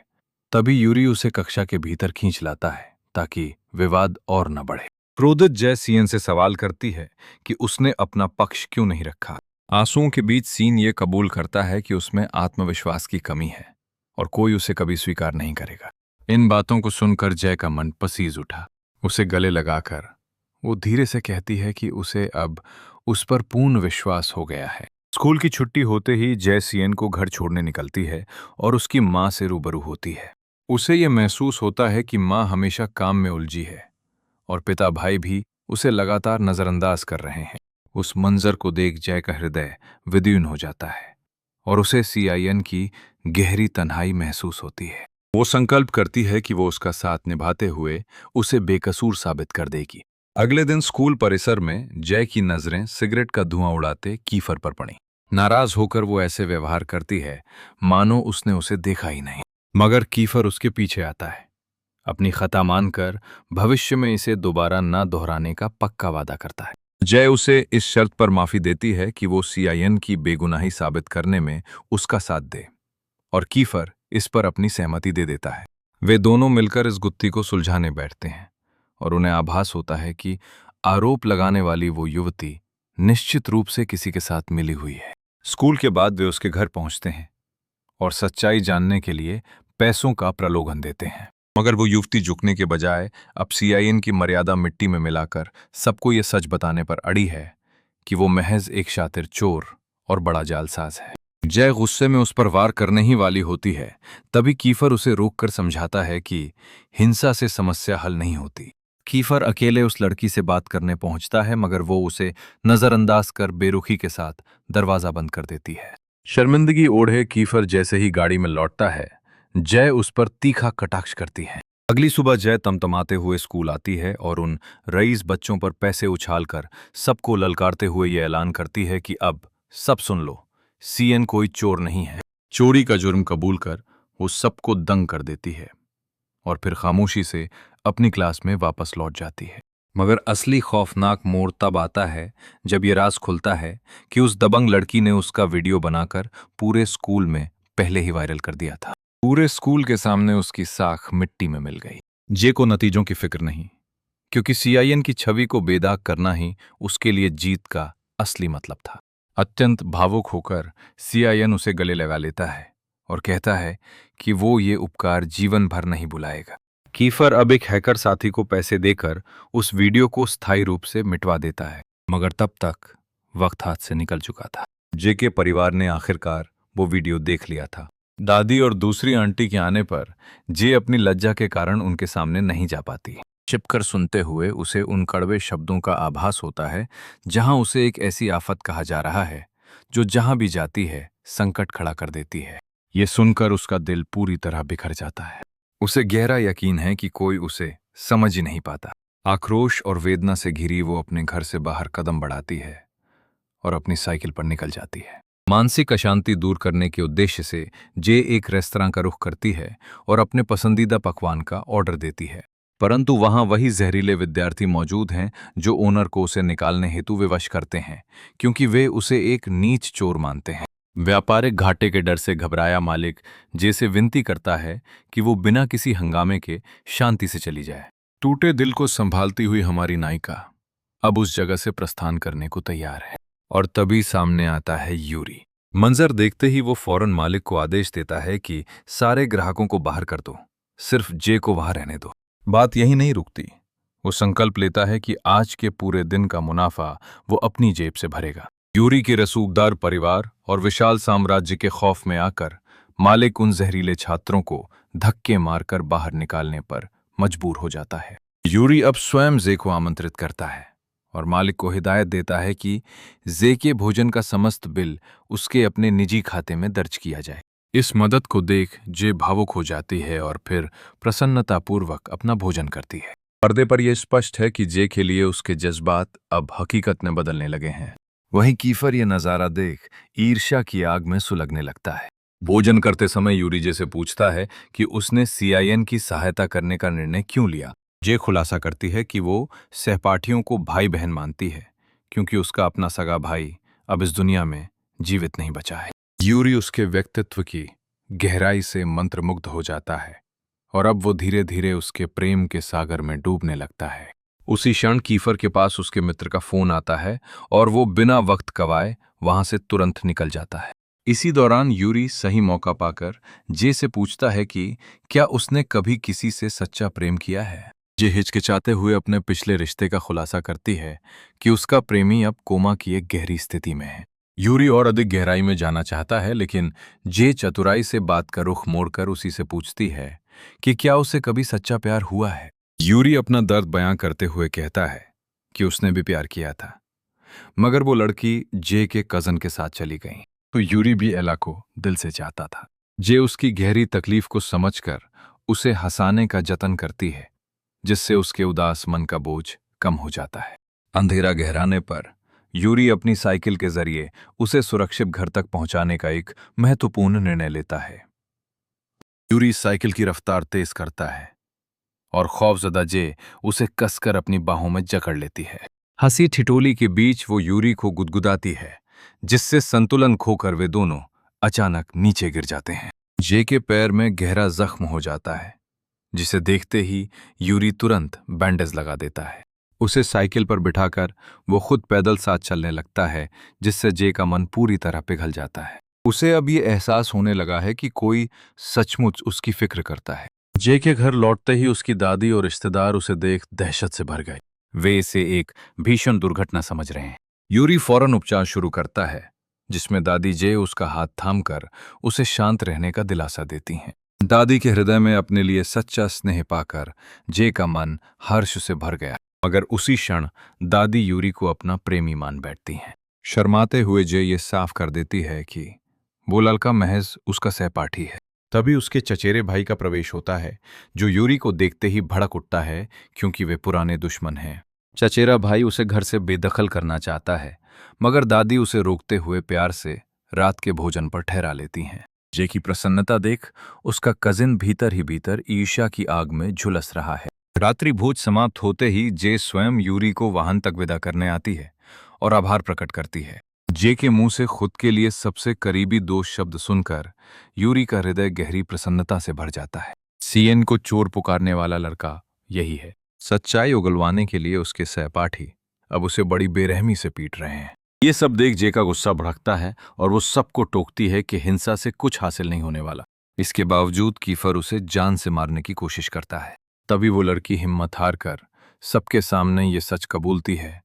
तभी यूरी उसे कक्षा के भीतर खींच लाता है ताकि विवाद और न बढ़े। क्रोधित जय सीएन से सवाल करती है कि उसने अपना पक्ष क्यों नहीं रखा। आंसुओं के बीच सीन ये कबूल करता है कि उसमें आत्मविश्वास की कमी है और कोई उसे कभी स्वीकार नहीं करेगा। इन बातों को सुनकर जय का मन पसीज उठा। उसे गले लगाकर वो धीरे से कहती है कि उसे अब उस पर पूर्ण विश्वास हो गया है। स्कूल की छुट्टी होते ही जय सीएन को घर छोड़ने निकलती है और उसकी माँ से रूबरू होती है। उसे ये महसूस होता है कि माँ हमेशा काम में उलझी है और पिता भाई भी उसे लगातार नजरअंदाज कर रहे हैं। उस मंजर को देख जय का हृदय विदीर्ण हो जाता है और उसे सीआईएन की गहरी तन्हाई महसूस होती है। वो संकल्प करती है कि वो उसका साथ निभाते हुए उसे बेकसूर साबित कर देगी। अगले दिन स्कूल परिसर में जय की नजरें सिगरेट का धुआं उड़ाते कीफर पर पड़ी। नाराज होकर वो ऐसे व्यवहार करती है मानो उसने उसे देखा ही नहीं, मगर कीफर उसके पीछे आता है, अपनी खता मानकर भविष्य में इसे दोबारा ना दोहराने का पक्का वादा करता है। जय उसे इस शर्त पर माफी देती है कि वो सीआईएन की बेगुनाही साबित करने में उसका साथ दे, और कीफर इस पर अपनी सहमति दे देता है। वे दोनों मिलकर इस गुत्थी को सुलझाने बैठते हैं और उन्हें आभास होता है कि आरोप लगाने वाली वो युवती निश्चित रूप से किसी के साथ मिली हुई है। स्कूल के बाद वे उसके घर पहुंचते हैं और सच्चाई जानने के लिए पैसों का प्रलोभन देते हैं। मगर वो युवती झुकने के बजाय अब सीआईएन की मर्यादा मिट्टी में मिलाकर सबको ये सच बताने पर अड़ी है कि वो महज एक शातिर चोर और बड़ा जालसाज है। जय गुस्से में उस पर वार करने ही वाली होती है, तभी कीफर उसे रोककर समझाता है कि हिंसा से समस्या हल नहीं होती। कीफर अकेले उस लड़की से बात करने पहुंचता है, मगर वो उसे नजरअंदाज कर बेरुखी के साथ दरवाजा बंद कर देती है। शर्मिंदगी ओढ़े कीफर जैसे ही गाड़ी में लौटता है, जय उस पर तीखा कटाक्ष करती है। अगली सुबह जय तमतमाते हुए स्कूल आती है और उन रईस बच्चों पर पैसे उछालकर सबको ललकारते हुए ये ऐलान करती है कि अब सब सुन लो, सीएन कोई चोर नहीं है। चोरी का जुर्म कबूल कर वो सबको दंग कर देती है और फिर खामोशी से अपनी क्लास में वापस लौट जाती है। मगर असली खौफनाक मोड़ तब आता है जब ये राज खुलता है कि उस दबंग लड़की ने उसका वीडियो बनाकर पूरे स्कूल में पहले ही वायरल कर दिया था। पूरे स्कूल के सामने उसकी साख मिट्टी में मिल गई। जे को नतीजों की फिक्र नहीं, क्योंकि सीआईएन की छवि को बेदाग करना ही उसके लिए जीत का असली मतलब था। अत्यंत भावुक होकर सीआईएन उसे गले लगा लेता है और कहता है कि वो ये उपकार जीवन भर नहीं भुलाएगा। कीफर अब एक हैकर साथी को पैसे देकर उस वीडियो को स्थायी रूप से मिटवा देता है, मगर तब तक वक्त हाथ से निकल चुका था। जे के परिवार ने आखिरकार वो वीडियो देख लिया था। दादी और दूसरी आंटी के आने पर जे अपनी लज्जा के कारण उनके सामने नहीं जा पाती। छिपकर सुनते हुए उसे उन कड़वे शब्दों का आभास होता है जहां उसे एक ऐसी आफत कहा जा रहा है जो जहां भी जाती है संकट खड़ा कर देती है। ये सुनकर उसका दिल पूरी तरह बिखर जाता है। उसे गहरा यकीन है कि कोई उसे समझ ही नहीं पाता। आक्रोश और वेदना से घिरी वो अपने घर से बाहर कदम बढ़ाती है और अपनी साइकिल पर निकल जाती है। मानसिक अशांति दूर करने के उद्देश्य से जे एक रेस्तरां का रुख करती है और अपने पसंदीदा पकवान का ऑर्डर देती है, परंतु वहां वही जहरीले विद्यार्थी मौजूद हैं जो ओनर को उसे निकालने हेतु विवश करते हैं, क्योंकि वे उसे एक नीच चोर मानते हैं। व्यापारिक घाटे के डर से घबराया मालिक जे से विनती करता है कि वो बिना किसी हंगामे के शांति से चली जाए। टूटे दिल को संभालती हुई हमारी नायिका अब उस जगह से प्रस्थान करने को तैयार है और तभी सामने आता है यूरी। मंजर देखते ही वो फौरन मालिक को आदेश देता है कि सारे ग्राहकों को बाहर कर दो, सिर्फ जे को वहां रहने दो। बात यही नहीं रुकती, वो संकल्प लेता है कि आज के पूरे दिन का मुनाफा वो अपनी जेब से भरेगा। यूरी के रसूखदार परिवार और विशाल साम्राज्य के खौफ में आकर मालिक उन जहरीले छात्रों को धक्के मारकर बाहर निकालने पर मजबूर हो जाता है। यूरी अब स्वयं जे को आमंत्रित करता है और मालिक को हिदायत देता है कि जे के भोजन का समस्त बिल उसके अपने निजी खाते में दर्ज किया जाए। इस मदद को देख जे भावुक हो जाती है और फिर प्रसन्नतापूर्वक अपना भोजन करती है। पर्दे पर यह स्पष्ट है कि जे के लिए उसके जज्बात अब हकीकत में बदलने लगे हैं। वहीं कीफर यह नजारा देख ईर्ष्या की आग में सुलगने लगता है। भोजन करते समय यूरी जे से पूछता है कि उसने सीआईएन की सहायता करने का निर्णय क्यों लिया। जे खुलासा करती है कि वो सहपाठियों को भाई बहन मानती है, क्योंकि उसका अपना सगा भाई अब इस दुनिया में जीवित नहीं बचा है। यूरी उसके व्यक्तित्व की गहराई से मंत्रमुग्ध हो जाता है और अब वो धीरे धीरे उसके प्रेम के सागर में डूबने लगता है। उसी क्षण कीफर के पास उसके मित्र का फोन आता है और वो बिना वक्त गवाए वहां से तुरंत निकल जाता है। इसी दौरान यूरी सही मौका पाकर जे से पूछता है कि क्या उसने कभी किसी से सच्चा प्रेम किया है। जे हिचकिचाते हुए अपने पिछले रिश्ते का खुलासा करती है कि उसका प्रेमी अब कोमा की एक गहरी स्थिति में है। यूरी और अधिक गहराई में जाना चाहता है, लेकिन जे चतुराई से बात का रुख मोड़कर उसी से पूछती है कि क्या उसे कभी सच्चा प्यार हुआ है। यूरी अपना दर्द बयां करते हुए कहता है कि उसने भी प्यार किया था, मगर वो लड़की जे के कजन के साथ चली गई। तो यूरी भी एला को दिल से चाहता था। जे उसकी गहरी तकलीफ को समझकर उसे हंसाने का जतन करती है, जिससे उसके उदास मन का बोझ कम हो जाता है। अंधेरा गहराने पर यूरी अपनी साइकिल के जरिए उसे सुरक्षित घर तक पहुंचाने का एक महत्वपूर्ण निर्णय लेता है। यूरी साइकिल की रफ्तार तेज करता है और खौफजदा जे उसे कसकर अपनी बाहों में जकड़ लेती है। हंसी ठिठोली के बीच वो यूरी को गुदगुदाती है, जिससे संतुलन खोकर वे दोनों अचानक नीचे गिर जाते हैं। जे के पैर में गहरा जख्म हो जाता है, जिसे देखते ही यूरी तुरंत बैंडेज लगा देता है। उसे साइकिल पर बिठाकर वो खुद पैदल साथ चलने लगता है, जिससे जे का मन पूरी तरह पिघल जाता है। उसे अब ये एहसास होने लगा है कि कोई सचमुच उसकी फिक्र करता है। जे के घर लौटते ही उसकी दादी और रिश्तेदार उसे देख दहशत से भर गए। वे इसे एक भीषण दुर्घटना समझ रहे हैं। यूरी फौरन उपचार शुरू करता है, जिसमें दादी जे उसका हाथ थामकर उसे शांत रहने का दिलासा देती हैं। दादी के हृदय में अपने लिए सच्चा स्नेह पाकर जे का मन हर्ष से भर गया। मगर उसी क्षण दादी यूरी को अपना प्रेमी मान बैठती हैं। शर्माते हुए जे ये साफ कर देती है कि वो लड़का महज उसका सहपाठी है। तभी उसके चचेरे भाई का प्रवेश होता है, जो यूरी को देखते ही भड़क उठता है, क्योंकि वे पुराने दुश्मन हैं। चचेरा भाई उसे घर से बेदखल करना चाहता है, मगर दादी उसे रोकते हुए प्यार से रात के भोजन पर ठहरा लेती हैं। जे की प्रसन्नता देख उसका कजिन भीतर ही भीतर ईर्ष्या की आग में झुलस रहा है। रात्रि भोज समाप्त होते ही जे स्वयं यूरी को वाहन तक विदा करने आती है और आभार प्रकट करती है। जे के मुंह से खुद के लिए सबसे करीबी दो शब्द सुनकर यूरी का हृदय गहरी प्रसन्नता से भर जाता है। सीएन को चोर पुकारने वाला लड़का यही है। सच्चाई उगलवाने के लिए उसके सहपाठी अब उसे बड़ी बेरहमी से पीट रहे हैं। ये सब देख जे का गुस्सा भड़कता है और वो सबको टोकती है कि हिंसा से कुछ हासिल नहीं होने वाला। इसके बावजूद कीफर उसे जान से मारने की कोशिश करता है। तभी वो लड़की हिम्मत हार कर सबके सामने ये सच कबूलती है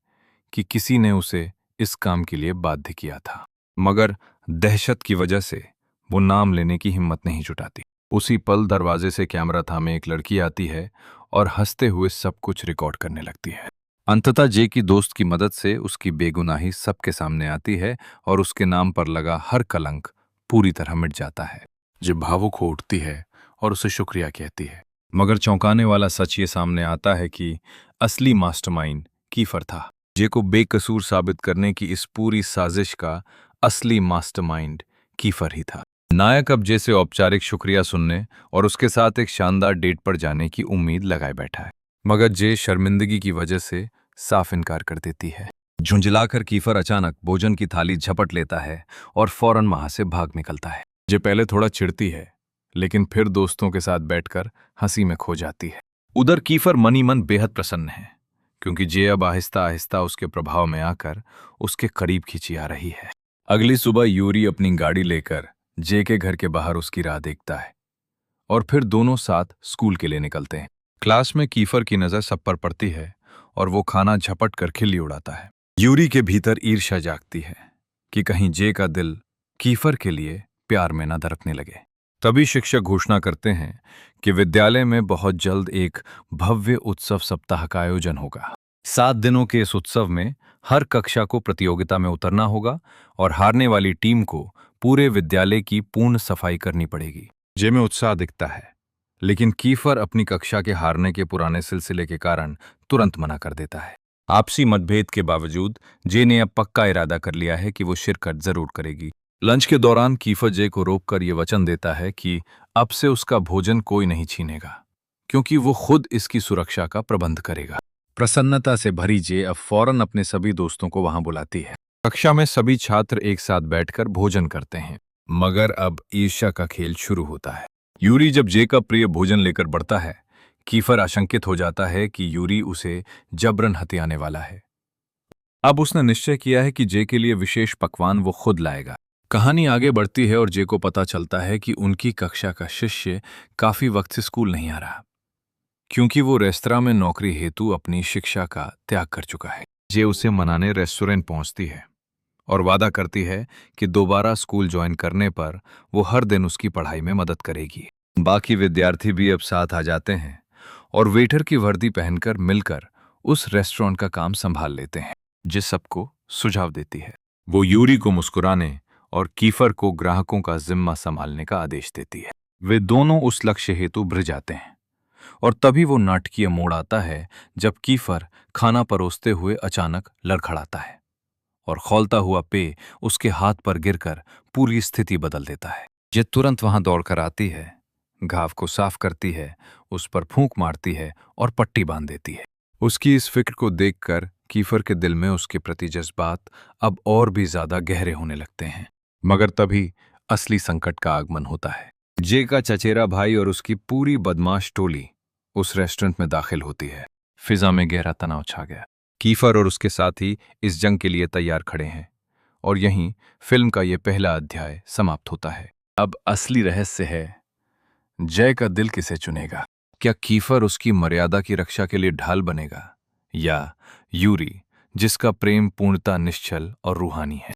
कि किसी ने उसे इस काम के लिए बाध्य किया था, मगर दहशत की वजह से वो नाम लेने की हिम्मत नहीं जुटाती। उसी पल दरवाजे से कैमरा थामे एक लड़की आती है और हंसते हुए सब कुछ रिकॉर्ड करने लगती है। अंततः जे की दोस्त की मदद से उसकी बेगुनाही सबके सामने आती है और उसके नाम पर लगा हर कलंक पूरी तरह मिट जाता है। जे भावुक हो उठती है और उसे शुक्रिया कहती है, मगर चौंकाने वाला सच ये सामने आता है कि असली मास्टरमाइंड कीफर था। जे को बेकसूर साबित करने की इस पूरी साजिश का असली मास्टरमाइंड कीफर ही था। नायक अब जे से औपचारिक शुक्रिया सुनने और उसके साथ एक शानदार डेट पर जाने की उम्मीद लगाए बैठा है, मगर जे शर्मिंदगी की वजह से साफ इनकार कर देती है। झुंझलाकर कीफर अचानक भोजन की थाली झपट लेता है और फौरन वहां से भाग निकलता है। जे पहले थोड़ा चिढ़ती है, लेकिन फिर दोस्तों के साथ बैठकर हंसी में खो जाती है। उधर कीफर मनी मन बेहद प्रसन्न है, क्योंकि जे अब आहिस्ता आहिस्ता उसके प्रभाव में आकर उसके करीब खींची आ रही है। अगली सुबह यूरी अपनी गाड़ी लेकर जे के घर के बाहर उसकी राह देखता है और फिर दोनों साथ स्कूल के लिए निकलते हैं। क्लास में कीफर की नजर सब पर पड़ती है और वो खाना झपट कर खिल्ली उड़ाता है। यूरी के भीतर ईर्ष्या जागती है कि कहीं जे का दिल कीफर के लिए प्यार में न धड़कने लगे। तभी शिक्षक घोषणा करते हैं कि विद्यालय में बहुत जल्द एक भव्य उत्सव सप्ताह का आयोजन होगा। 7 दिनों के इस उत्सव में हर कक्षा को प्रतियोगिता में उतरना होगा और हारने वाली टीम को पूरे विद्यालय की पूर्ण सफाई करनी पड़ेगी। जे में उत्साह दिखता है, लेकिन कीफर अपनी कक्षा के हारने के पुराने सिलसिले के कारण तुरंत मना कर देता है। आपसी मतभेद के बावजूद जे ने अब पक्का इरादा कर लिया है कि वो शिरकत जरूर करेगी। लंच के दौरान कीफर जे को रोककर ये वचन देता है कि अब से उसका भोजन कोई नहीं छीनेगा, क्योंकि वो खुद इसकी सुरक्षा का प्रबंध करेगा। प्रसन्नता से भरी जे अब फौरन अपने सभी दोस्तों को वहां बुलाती है। कक्षा में सभी छात्र एक साथ बैठकर भोजन करते हैं, मगर अब ईर्ष्या का खेल शुरू होता है। यूरी जब जे का प्रिय भोजन लेकर बढ़ता है, कीफर आशंकित हो जाता है कि यूरी उसे जबरन हथियाने वाला है। अब उसने निश्चय किया है कि जे के लिए विशेष पकवान वो खुद लाएगा। कहानी आगे बढ़ती है और जे को पता चलता है कि उनकी कक्षा का शिष्य काफी वक्त से स्कूल नहीं आ रहा, क्योंकि वो रेस्तरां में नौकरी हेतु अपनी शिक्षा का त्याग कर चुका है। जे उसे मनाने रेस्टोरेंट पहुंचती है और वादा करती है कि दोबारा स्कूल ज्वाइन करने पर वो हर दिन उसकी पढ़ाई में मदद करेगी। बाकी विद्यार्थी भी अब साथ आ जाते हैं और वेटर की वर्दी पहनकर मिलकर उस रेस्टोरेंट का काम संभाल लेते हैं। जे सबको सुझाव देती है। वो यूरी को मुस्कुराने और कीफर को ग्राहकों का जिम्मा संभालने का आदेश देती है। वे दोनों उस लक्ष्य हेतु भ्र जाते हैं और तभी वो नाटकीय मोड़ आता है जब कीफर खाना परोसते हुए अचानक लड़खड़ाता है और खौलता हुआ पेय उसके हाथ पर गिरकर पूरी स्थिति बदल देता है। ये तुरंत वहां दौड़कर आती है, घाव को साफ करती है, उस पर फूंक मारती है और पट्टी बांध देती है। उसकी इस फिक्र को देखकर कीफर के दिल में उसके प्रति जज्बात अब और भी ज्यादा गहरे होने लगते हैं। मगर तभी असली संकट का आगमन होता है। जे का चचेरा भाई और उसकी पूरी बदमाश टोली उस रेस्टोरेंट में दाखिल होती है। फिजा में गहरा तनाव छा गया। कीफर और उसके साथी इस जंग के लिए तैयार खड़े हैं और यहीं फिल्म का ये पहला अध्याय समाप्त होता है। अब असली रहस्य है, जय का दिल किसे चुनेगा? क्या कीफर उसकी मर्यादा की रक्षा के लिए ढाल बनेगा, या यूरी जिसका प्रेम पूर्णता निश्चल और रूहानी है?